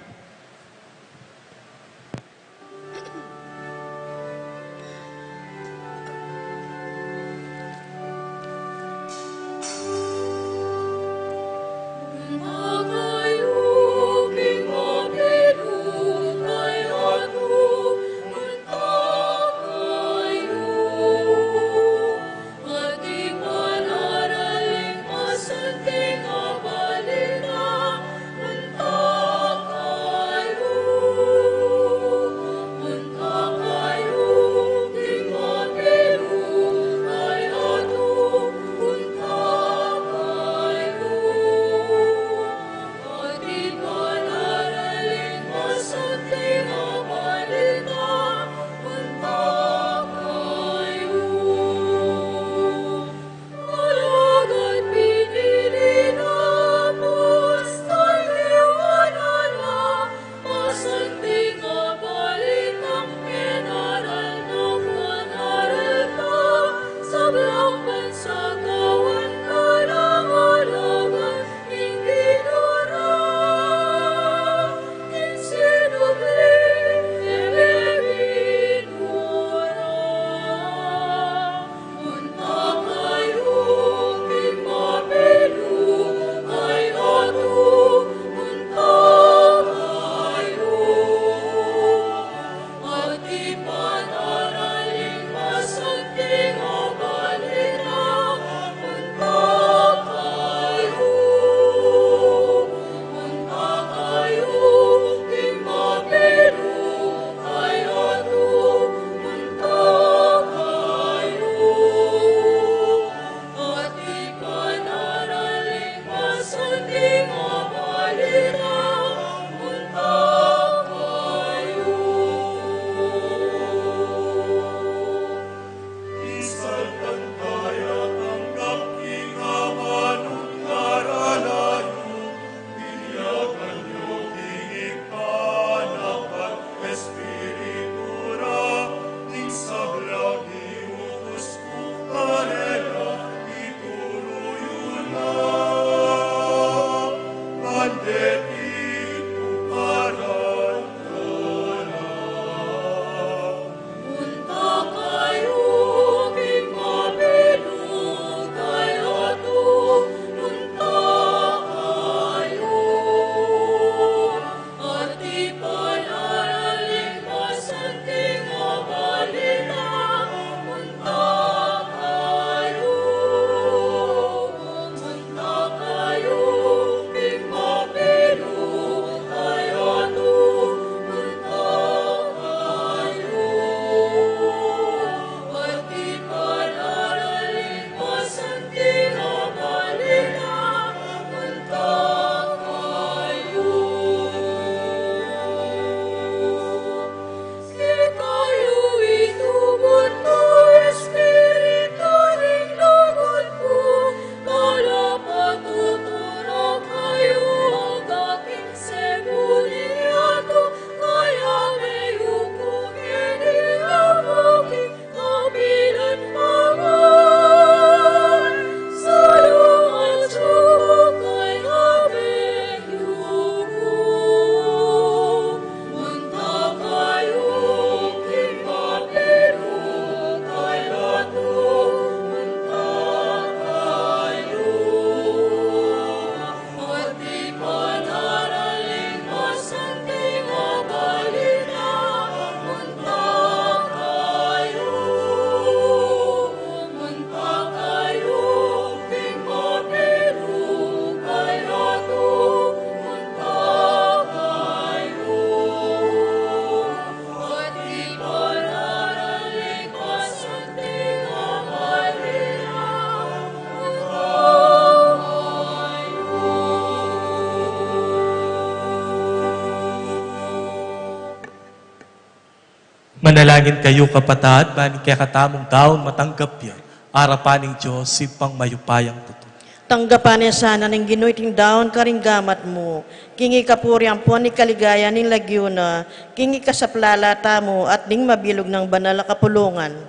Manalangin kayo kapatad, maning kaya katamong daon matanggap ya, arapan ng Diyos, sipang mayupayang tuto. Tanggapan niya sana ng ginuiting daon karing gamat mo. Kingi kapuri ang puan ni kaligaya ning lagyo na, kingi kasaplalata mo at ning mabilog ng banal na kapulungan.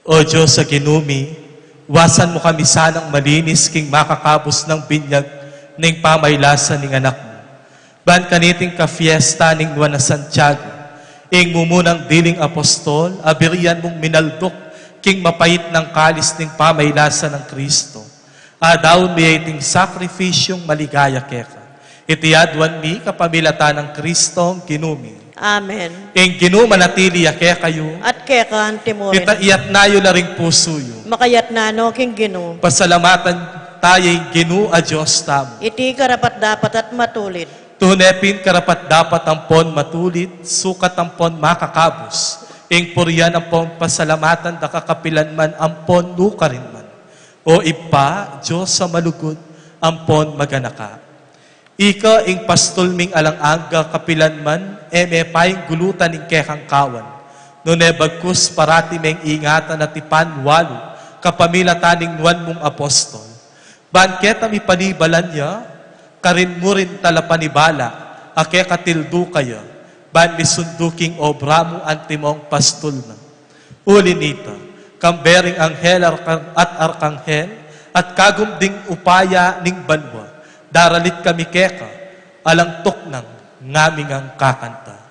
O Diyos sa ginumi, wasan mo kami sanang malinis king makakabos ng binyag ning pamaylasan ning anak mo. Ban kaniting ka-fiesta ning Nuan na Santiago, ing mumunang diling apostol, abirian mong minaldok king mapait ng kalis ning pamaylasan ng Kristo. Daon mi iting sakrifisyong maligaya keka. Itiyadwan mi kapamilata ng Kristo ginumi. Amen. Ing ginuma natili kaya kayo. At keka antimorin. Iyat nayo na ring puso yo. Makayat na no king ginu. Pasalamatan tayo'y ginu a Diyos tamo. Iti karapat dapat at matulit. Tunepin karapat dapat ampon matulit, sukat ampon makakabos. Ing puriyan ampon pasalamatan nakakapilan man ampon nuka rin man. O ipa, Diyos sa malugod, ampon maganaka. Ika ing pastulming alang-aga kapilan man, paying gulutan ing kekang kawan. Nune bagkus parati meng ingatan at ipan walo, kapamilataning nuan mong apostol. Banketa mi panibalan niya, karin mo rin talapanibala, ake katildo kaya, ban mi sunduking obra mo antimong pastulna. Uli nito, kambering anghel at arkanghel, at kagumding upaya ning banwa, daralit kami keka, alang tuknang ngaming ang kakanta.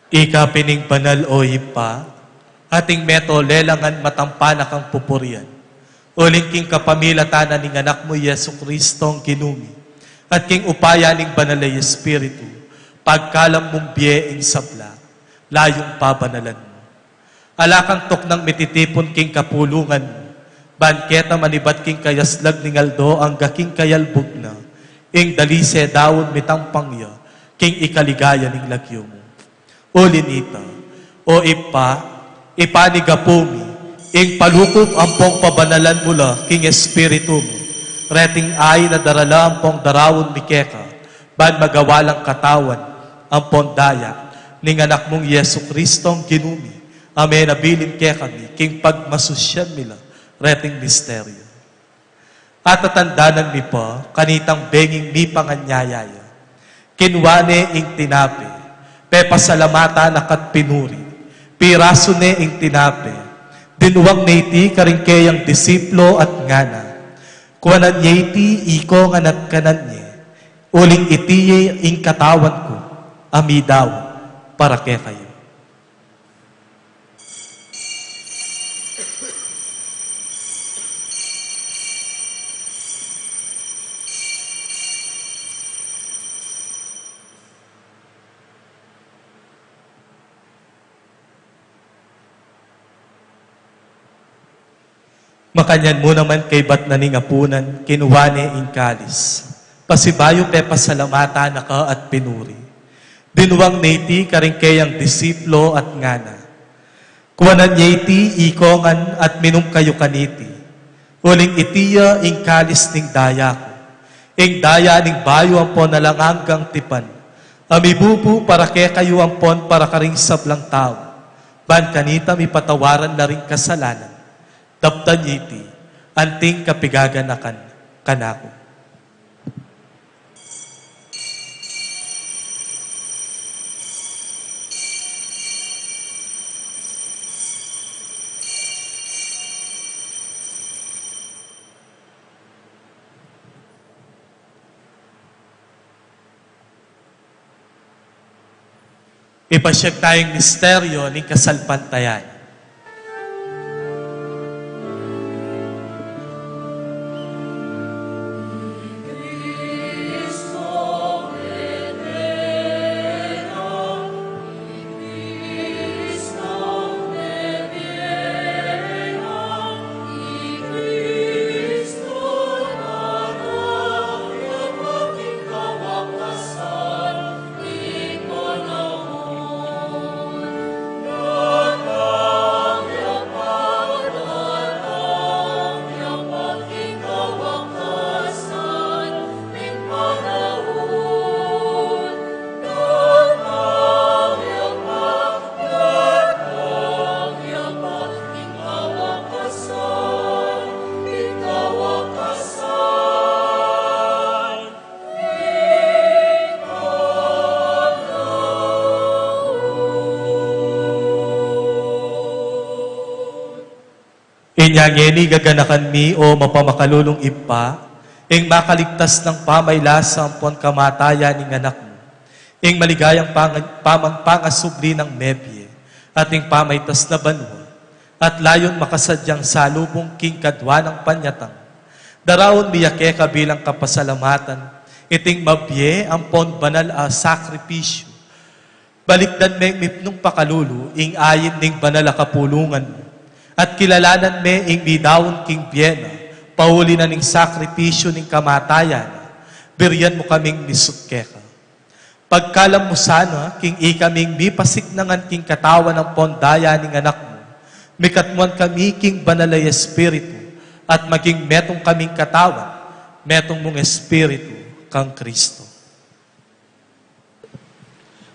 Ika pining banal o ipa, ating meto lelangan matampanak ang pupurian. Uling king kapamilatanan ning anak mo Yesu Kristong kinumi, at king upaya ning banal na Espiritu, pagkalam mong biyeing sabla, layong pabanalan mo. Alakang toknang mititipon king kapulungan mo, banketa manibat king kayaslag ning aldo ang gaking kayalbog na, ing dalise dawon mitampangya, king ikaligaya ning lagyo mo. Ulinita, o ipanigapumi, ing palukop ampong pabanalan mula, king Espiritu mo, reting ay na darala ampong darawon mikeka, ban magawalang katawan, ampong daya, ning anak mong Yesu Kristong ginumi, amen abilin ke kami, king pagmasusyan nila, reting misteryo. At tatandanan mi pa, kanitang benging mi panganyayaya, kinwane ing tinapi, pe pasalamata nakat pinuri, piraso ne ing tinape, dinuwang na iti karingkeyang disiplo at ngana, Kuanan niya iti iko nga nagkanan niya. Uling itiye ing katawan ko, ami daw, para kaya kayo. Makanyan mo naman kay bat na ningapunan, kinuwane ing kalis. Pasibayo pe pasalamata na ka at pinuri. Dinuwang naiti karing kayang disiplo at ngana. Kuwanan niya iti ikongan at minum kayo kaniti. Uling itiya ing kalis ning daya ko. Ing daya ning bayo ampon na lang hanggang tipan. Amibubu para kay kayo ampon para karing sablang tao. Ban kanita mi patawaran na ring kasalanan. Taptan iti, anting kapigaganakan kanako. Ipasyag tayong misteryo ni kasalpantayan. Inyangeni gaganakan mi o mapamakalulong ipa, ing makaligtas ng pamaylasa ampon kamatayan ng anak mo, ing maligayang pangasubli ng mebye, at ing pamaytas na banwa, at layon makasadyang salubong king kadwa ng panyatang. Daraon miyake kabilang kapasalamatan, iting mabye ampon banal a sakripisyo. Balikdan me mipnong pakalulu, ing ayin ning banal a kapulungan mo. At kilalanan me ing bidawon king Biena, pauli na ning sakripisyo ning kamatayan, biryan mo kaming misutkeka. Pagkalam mo sana, king ikaming mipasiknangan king katawan ng pondaya ning anak mo, mikatmuan kami king banalay espiritu, at maging metong kaming katawan, metong mong espiritu kang Kristo.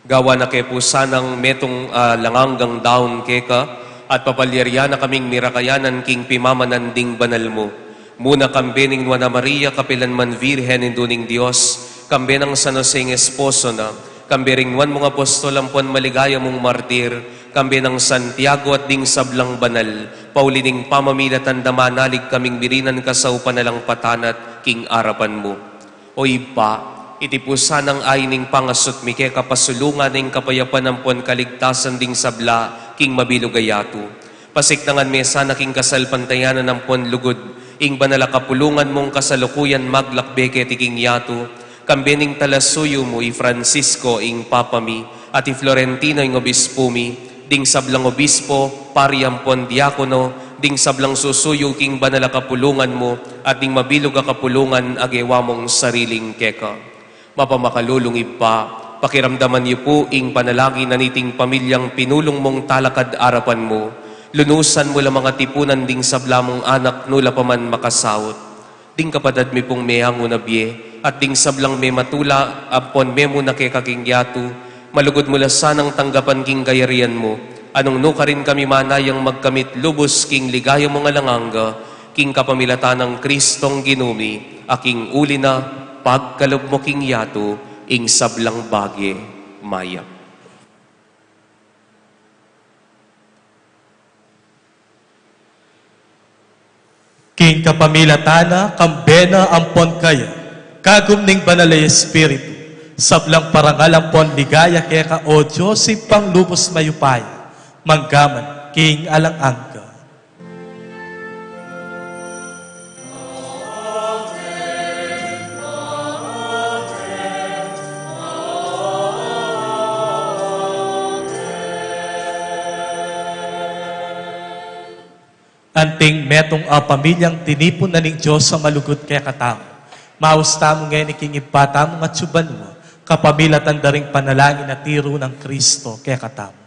Gawa na kay po sanang metong langanggang daon keka, at papalyarya na kaming mirakayanan king pimamananding banal mo. Muna kambening Nuana Maria, kapilan man Virhen induning Diyos, kambe ng San Jose ng esposo na, kambe ring wan mong apostol ampon maligaya mong martir, kambe ng Santiago at ding sablang banal, paulining pamamilatan damanalig kaming birinan kasaw panalang patanat king arapan mo. O ipa, itipusan ang aining pangasot mike kapasulungan ng kapayapan ampon kaligtasan ding sabla king mabilugayato. Pasiktangan mesa na king kasalpantayanan ampon lugod, ing banala kapulungan mong kasalukuyan maglakbeke ti king yato, kambening talasuyo mo i Francisco ing papami, at i Florentino ing obispo mi, ding sablang obispo, pari ampon diakono, ding sablang susuyo king banala kapulungan mo, at ding mabilog a kapulungan agewa mong sariling keka. Mapamakalulong ipa, pakiramdaman niyo po ing panalangin na niting pamilyang pinulong mong talakad arapan mo. Lunusan mo lang mga tipunan ding sabla mong anak nula pa man makasawot. Ding kapadad mi pong mehango na biye, at ding sablang may matula apon memo na kay kakingyato, malugod mula sanang tanggapan king gayarian mo. Anong no ka rin kami manayang magkamit lubos king ligaya mong alanganga, king kapamilatan ng Kristong ginumi, aking uli na pagkalob mo king yato, ing sablang bagye mayak. King King kapamilatana, kambena, ampon kaya, kagumning banal ay Espiritu, sablang parangal ampon ligaya kaya ka, o Diyos, pang lubos mayupaya, manggaman, king alang angka. Anting metong pamilyang tinipon na ning Diyos sa malugod kaya katamo. Mausta mo ngayon iking ipata mo nga tsuban mo, kapamilatan daring panalangin na tiro ng Kristo kaya katamo.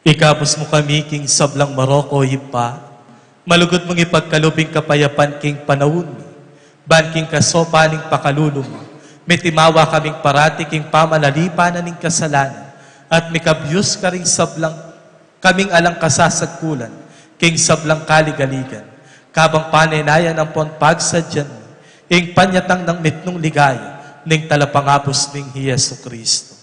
Ikapos mo kami, king sablang Maroko, ipa. Malugod mong ipagkalubing kapayapan, king panahon mi. Ban king kasopaning pakalulong mo. Mitimawa kaming parati, king pamalalipanan ning kasalanan. At mikabyus ka ring sablang, kaming alang kasasagkulan, king sablang kaligaligan. Kabang panenayan ang pon pagsadyan mo. Ing panyatang ng mitnong ligaya, ning talapangapos ning Yesu Kristo.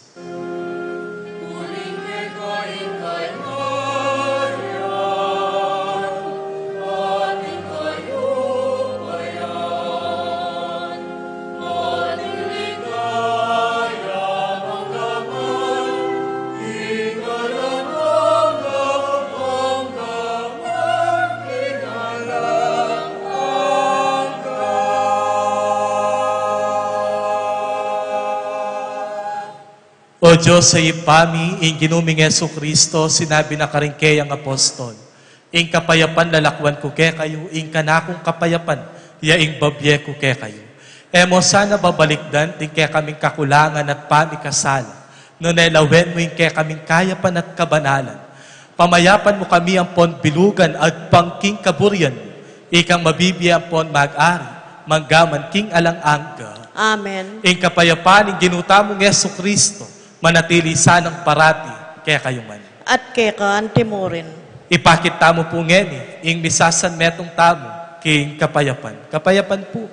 O Diyos sa ipami, ing ginuming Yesu Kristo, sinabi na karingkay ang apostol. Ing kapayapan lalakwan ko kay kayo, ing kanakong kapayapan, yaing babye ko kay kayo. Emo sana babalikdan, ting kay kaming kakulangan at pamikasala. No nailawen mo ing kay kaming kayapan at kabanalan. Pamayapan mo kami ang pon bilugan at pangking kaburyan. Ikang mabibiya ang pon mag-ari, manggaman king alang angka. Amen. Ing kapayapan, ing ginutamong Yesu Kristo, manatili sanang parati kaya kayo man. At kaya ka antimurin. Ipakita mo po ngeni, ing misasan metong tamo, king kapayapan. Kapayapan po.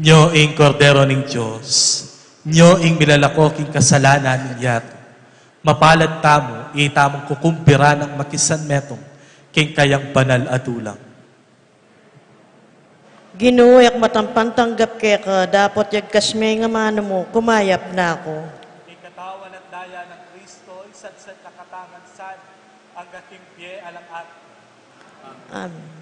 Nyo ing kordero ng Diyos, nyo ing milalako king kasalanan ng yato. Mapalad tamo, itamang kukumpira ng makisan metong, king kayang banal adulang. Ginuyak matampantanggap ka, dapat yagkasme nga mano mo, kumayap na ako. Ikatawan at daya ng Kristo, isadsad na katangan sad, ang gating pie alang at. Amen.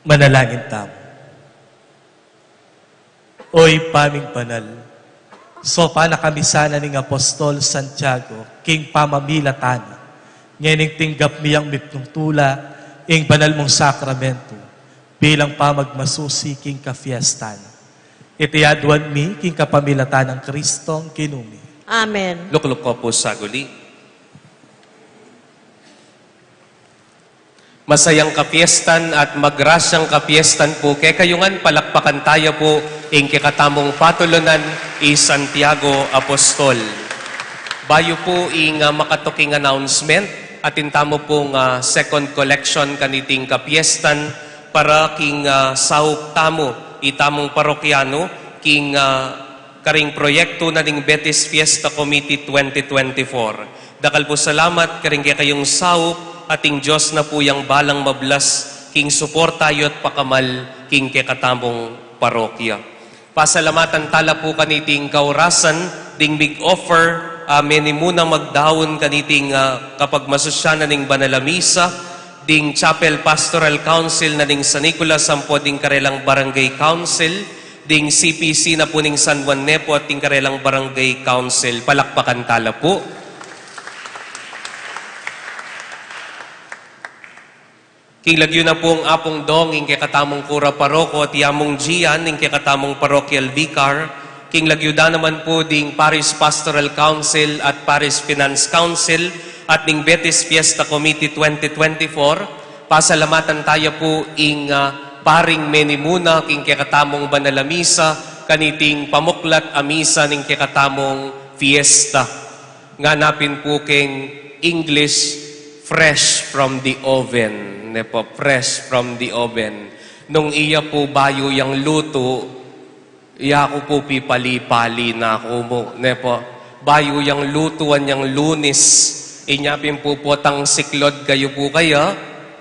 Manalangin tamo. Oy paming banal, so pana kami sana ning Apostol Santiago, king pamamilatana, ngayon tinggap miyang mitnungtula, ing banal mong sakramento, bilang pamagmasusi king kafiestan. Itiadwan mi, king kapamilatan ng Kristong kinumi. Amen. Lukluk ko po sa guli. Masayang kapiestan at magrasyang kapiestan po, kaya kayungan palakpakan tayo po, ing kikatamong patulunan i Santiago Apostol. Bayo po ing makatuking announcement, at intamo pong second collection kaniting kapiestan para king saup tamo itamong parokyano king karing proyekto na ning Betis Fiesta Committee 2024. Dakal po salamat karing kayong saup ating Diyos na po yang balang mablas king suporta tayo at pakamal king kekatamong parokya. Pasalamatan tala po kaniting kaurasan ding big offer meni muna magdaon kaniting kapag masusyanan ning banalamisa ding Chapel Pastoral Council na ning San Nicolas sampo ding Karelang Barangay Council ding CPC na po ning San Juan Nepo at ding Karelang Barangay Council. Palakpakan tala po. King lagyo na pong apong dong ing kekatamong kura paroko at yamong Gian ing kekatamong parochial vicar. King lagyo da naman po ding Parish Pastoral Council at Parish Finance Council at ning Betis Fiesta Committee 2024. Pasalamatan tayo po ing paring menimuna king kekatamong banalamisa kaniting pamuklat amisa ning kekatamong fiesta. Nganapin po king English fresh from the oven. Nepo, fresh from the oven. Nung iya po bayo yang luto, iya ko po pipali-pali na ako mo. Nepo, bayo yang lutuan yang lunis, inyapin po potang siklod kayo po kaya,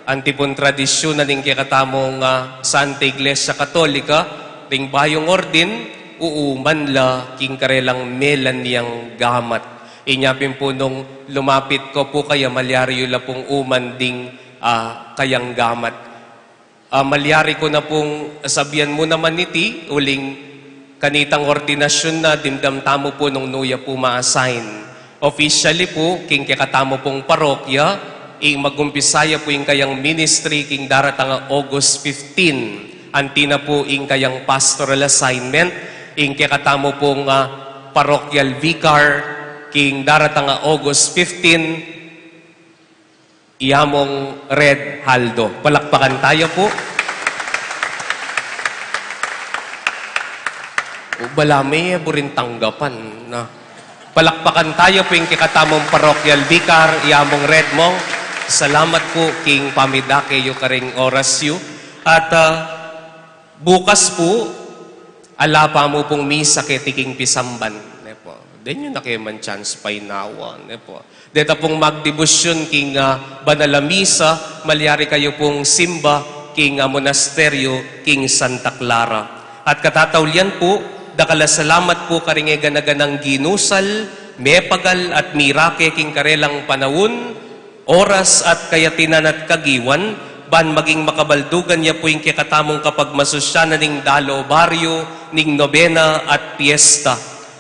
antipon tradisyon na ning kikatamong Santa Iglesia Katolika, ding bayong ordin, uuman la king karelang melan niyang gamat. Inyapin po nung lumapit ko po kaya malyaryo la pong uman ding kayang gamat. Malyari ko na pong sabihan mo naman niti, uling kanitang ordinasyon na dimdam tamo po nung nuya po ma-assign. Officially po, king kekatamo pong parokya, ing magumpisaya po ing kayang ministry king daratang August 15. Antina po ing kayang pastoral assignment, ing kekatamo pong parochial vicar, king daratang August 15, Iyamong Red Haldo. Palakpakan tayo po. Balami, burin tanggapan. Na. Palakpakan tayo po yung kikatamong parochial vicar, Iyamong Red Mong. Salamat po king pamidake yung karing orasyo. At bukas po, alapa mo pong misa ketiking pisamban. Nepo. Den yun na kayo man chance pa inawa. Nepo. Deta pong magdebosyon king banalamisa, malyari kayo pong simba king monasteryo king Santa Clara. At katatawlian po, dakala salamat po karinge ganaganang ginusal, mepagal at mirake king karelang panawon, oras at kayatinan at kagiwan, ban maging makabaldugan niya po yung kikatamong kapag masusyanan ning dalo baryo, ning nobena at piesta.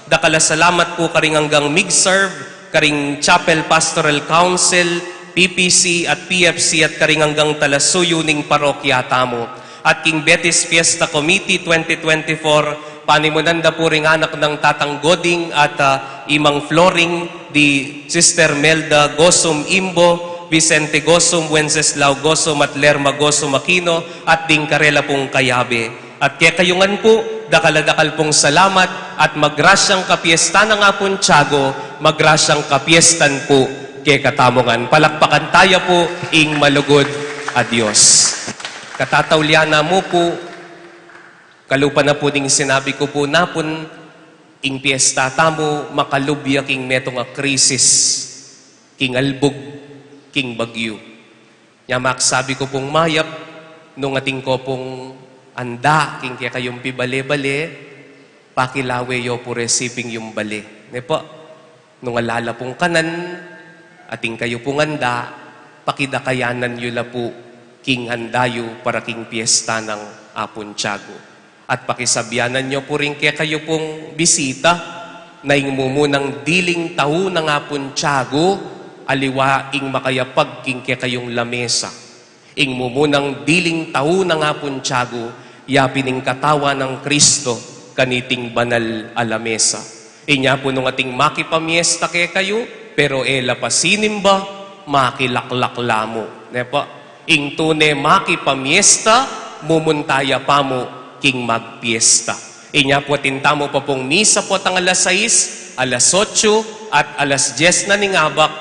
Dakala salamat po karing hanggang mig-serve, karing Chapel Pastoral Council, PPC at PFC at karing hanggang talasuyo ning parokya tamo. At king Betis Fiesta Committee 2024, panimunanda po ring anak ng Tatang Goding at Imang Floring, di Sister Melda Gosum Imbo, Vicente Gosum, Wenceslao Gosum at Lerma Gosum Aquino at ding Karela pong Kayabe. At kaya kayungan po, dakal-dakal pong salamat at magrasyang kapiesta na nga pong Tiago, magrasyang kapiestan po kay katamongan. Palakpakan tayo po, ing malugod a Diyos. Katatawliana mo po, kalupa na po ding sinabi ko po napon, ing piesta tamo, makalubya king metong a krisis, king albog, king bagyo. Yamak sabi ko pong mayap, nung ating ko pong anda, king kaya kayong pibale-bale, pakilawe yo po receiving yung bale. Nepo, nung alala pong kanan, ating kayo pong anda, pakidakayanan yo la po, king handayo para king piyesta ng Apon Tiago. At pakisabyanan nyo po rin kaya kayo pong bisita na ingmumunang diling tahu ng Apon Tiago, aliwa ing makayapag king kaya kayong lamesa. Ingmumunang diling tahu ng Apon Tiago, yapining katawa ng Kristo, kaniting banal alamesa. Inya po nung ating makipamiesta kaya kayo, pero pasinin ba, makilaklak lamo. Nepa, ing tune makipamiesta, mumuntaya pa mo, king magpiesta. Inya po tintamo pa pong misa po tang alas 6, alas 8, at alas 10 na ningabak,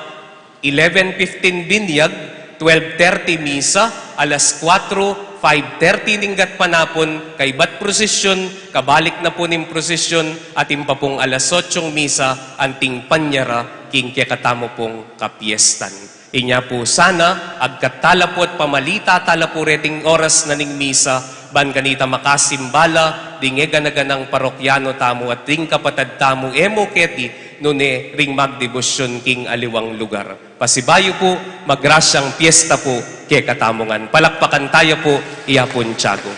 11:15 binyag, 12:30 misa, alas 4, 5:30 ninggat panapon, kay bat prosesyon, kabalik na po ning prosesyon, ating pa pong alas 8 misa, anting panyara, king katamo pong kapiestan. Inya po sana, agkatala po at pamalita, tala po reting oras na ning misa, ban kanita makasimbala, dingegan-ganang parokyano tamo at ding kapatad tamo emo keti, nune ring magdebosyon king aliwang lugar. Pasibayo po, magrasyang piyesta po, kay katamongan. Palakpakan tayo po, Apon Tiago.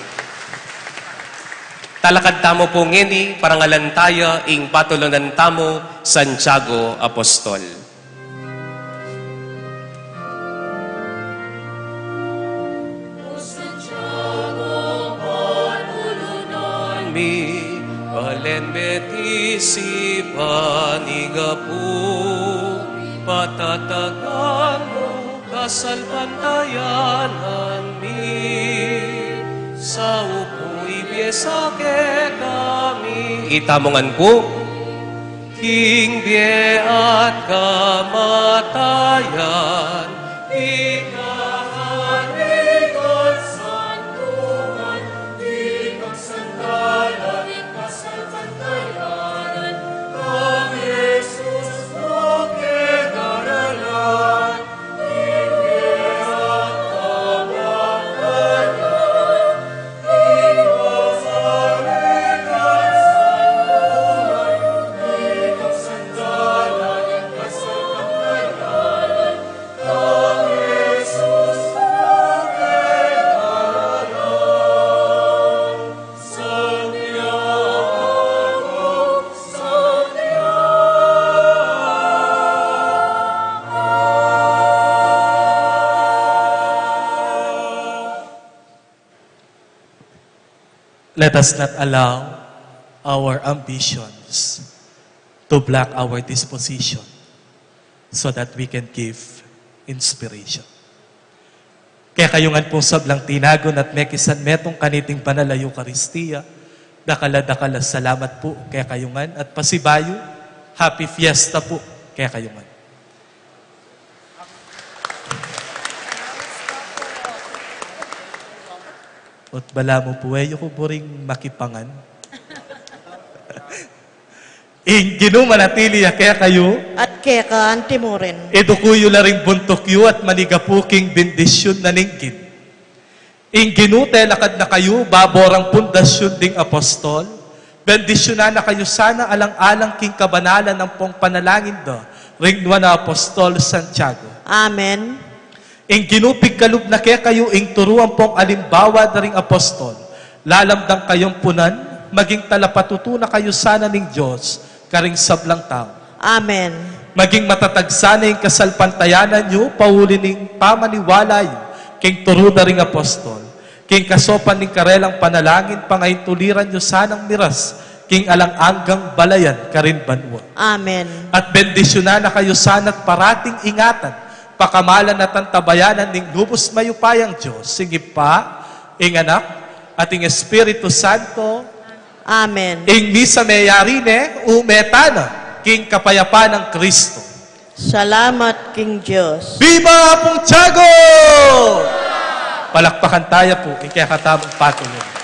Talakad tamo po ngeni, parangalan tayo, ing patulonan tamo, Santiago Apostol. Balen betisi panigapu, patatagan mo kasalpantayanan mi, sa upo'y biyesa ke kami. Itamongan po, king biye at kamatayan, ikahanigot santungan, di magsandalan, kasalpantayanan, kang Jesus mo kedaralan, king biye at kamatayan, ikahanigot santungan, di magsandalan, kasalpantayanan, kang Jesus mo kedaralan. Santiago, Let us not allow our ambitions to block our disposition so that we can give inspiration. Kaya kayungan pong sablang tinagon at mekisan metong kaniting banal na Eucharistia, dakala salamat po kaya kayungan at pasibayo, happy fiesta po kaya kayungan. At bala mo po, ko po ring makipangan. Ing ginumanatili kaya kayo, At kaya ka, anti mo rin. edukuyo la ring buntok yu at manigapuking bendisyon na ninggin. Ing ginute lakad na kayo, baborang pundasyon ding apostol, bendisyon na kayo sana alang-alang king kabanalan ng pong panalangin do, ring na apostol Santiago. Amen. Ing ginupig kalub na kaya kayo, ing turuan pong alimbawa na ring apostol, lalamdang kayong punan, maging talapatuto na kayo sana ning Diyos, karing sablang tao. Amen. Maging matatag sana yung kasalpantayanan nyo, pauli ning pamaniwala yun, king turo na ring apostol, king kasopan ning karelang panalangin, pangayin tuliran nyo sanang miras, king alang-anggang balayan, karin banwa. Amen. At bendisyonan na kayo sana't parating ingatan, pakamalan at antabayanan ning lubos mayupayang Diyos, sige pa, ing anak, at ing Espiritu Santo, Amen. ing misa mayarine, umetana, king kapayapaan ng Kristo. Salamat, King Diyos. Viva Apon Tiago! Palakpakan tayo po, ing kaya katamang patuloy.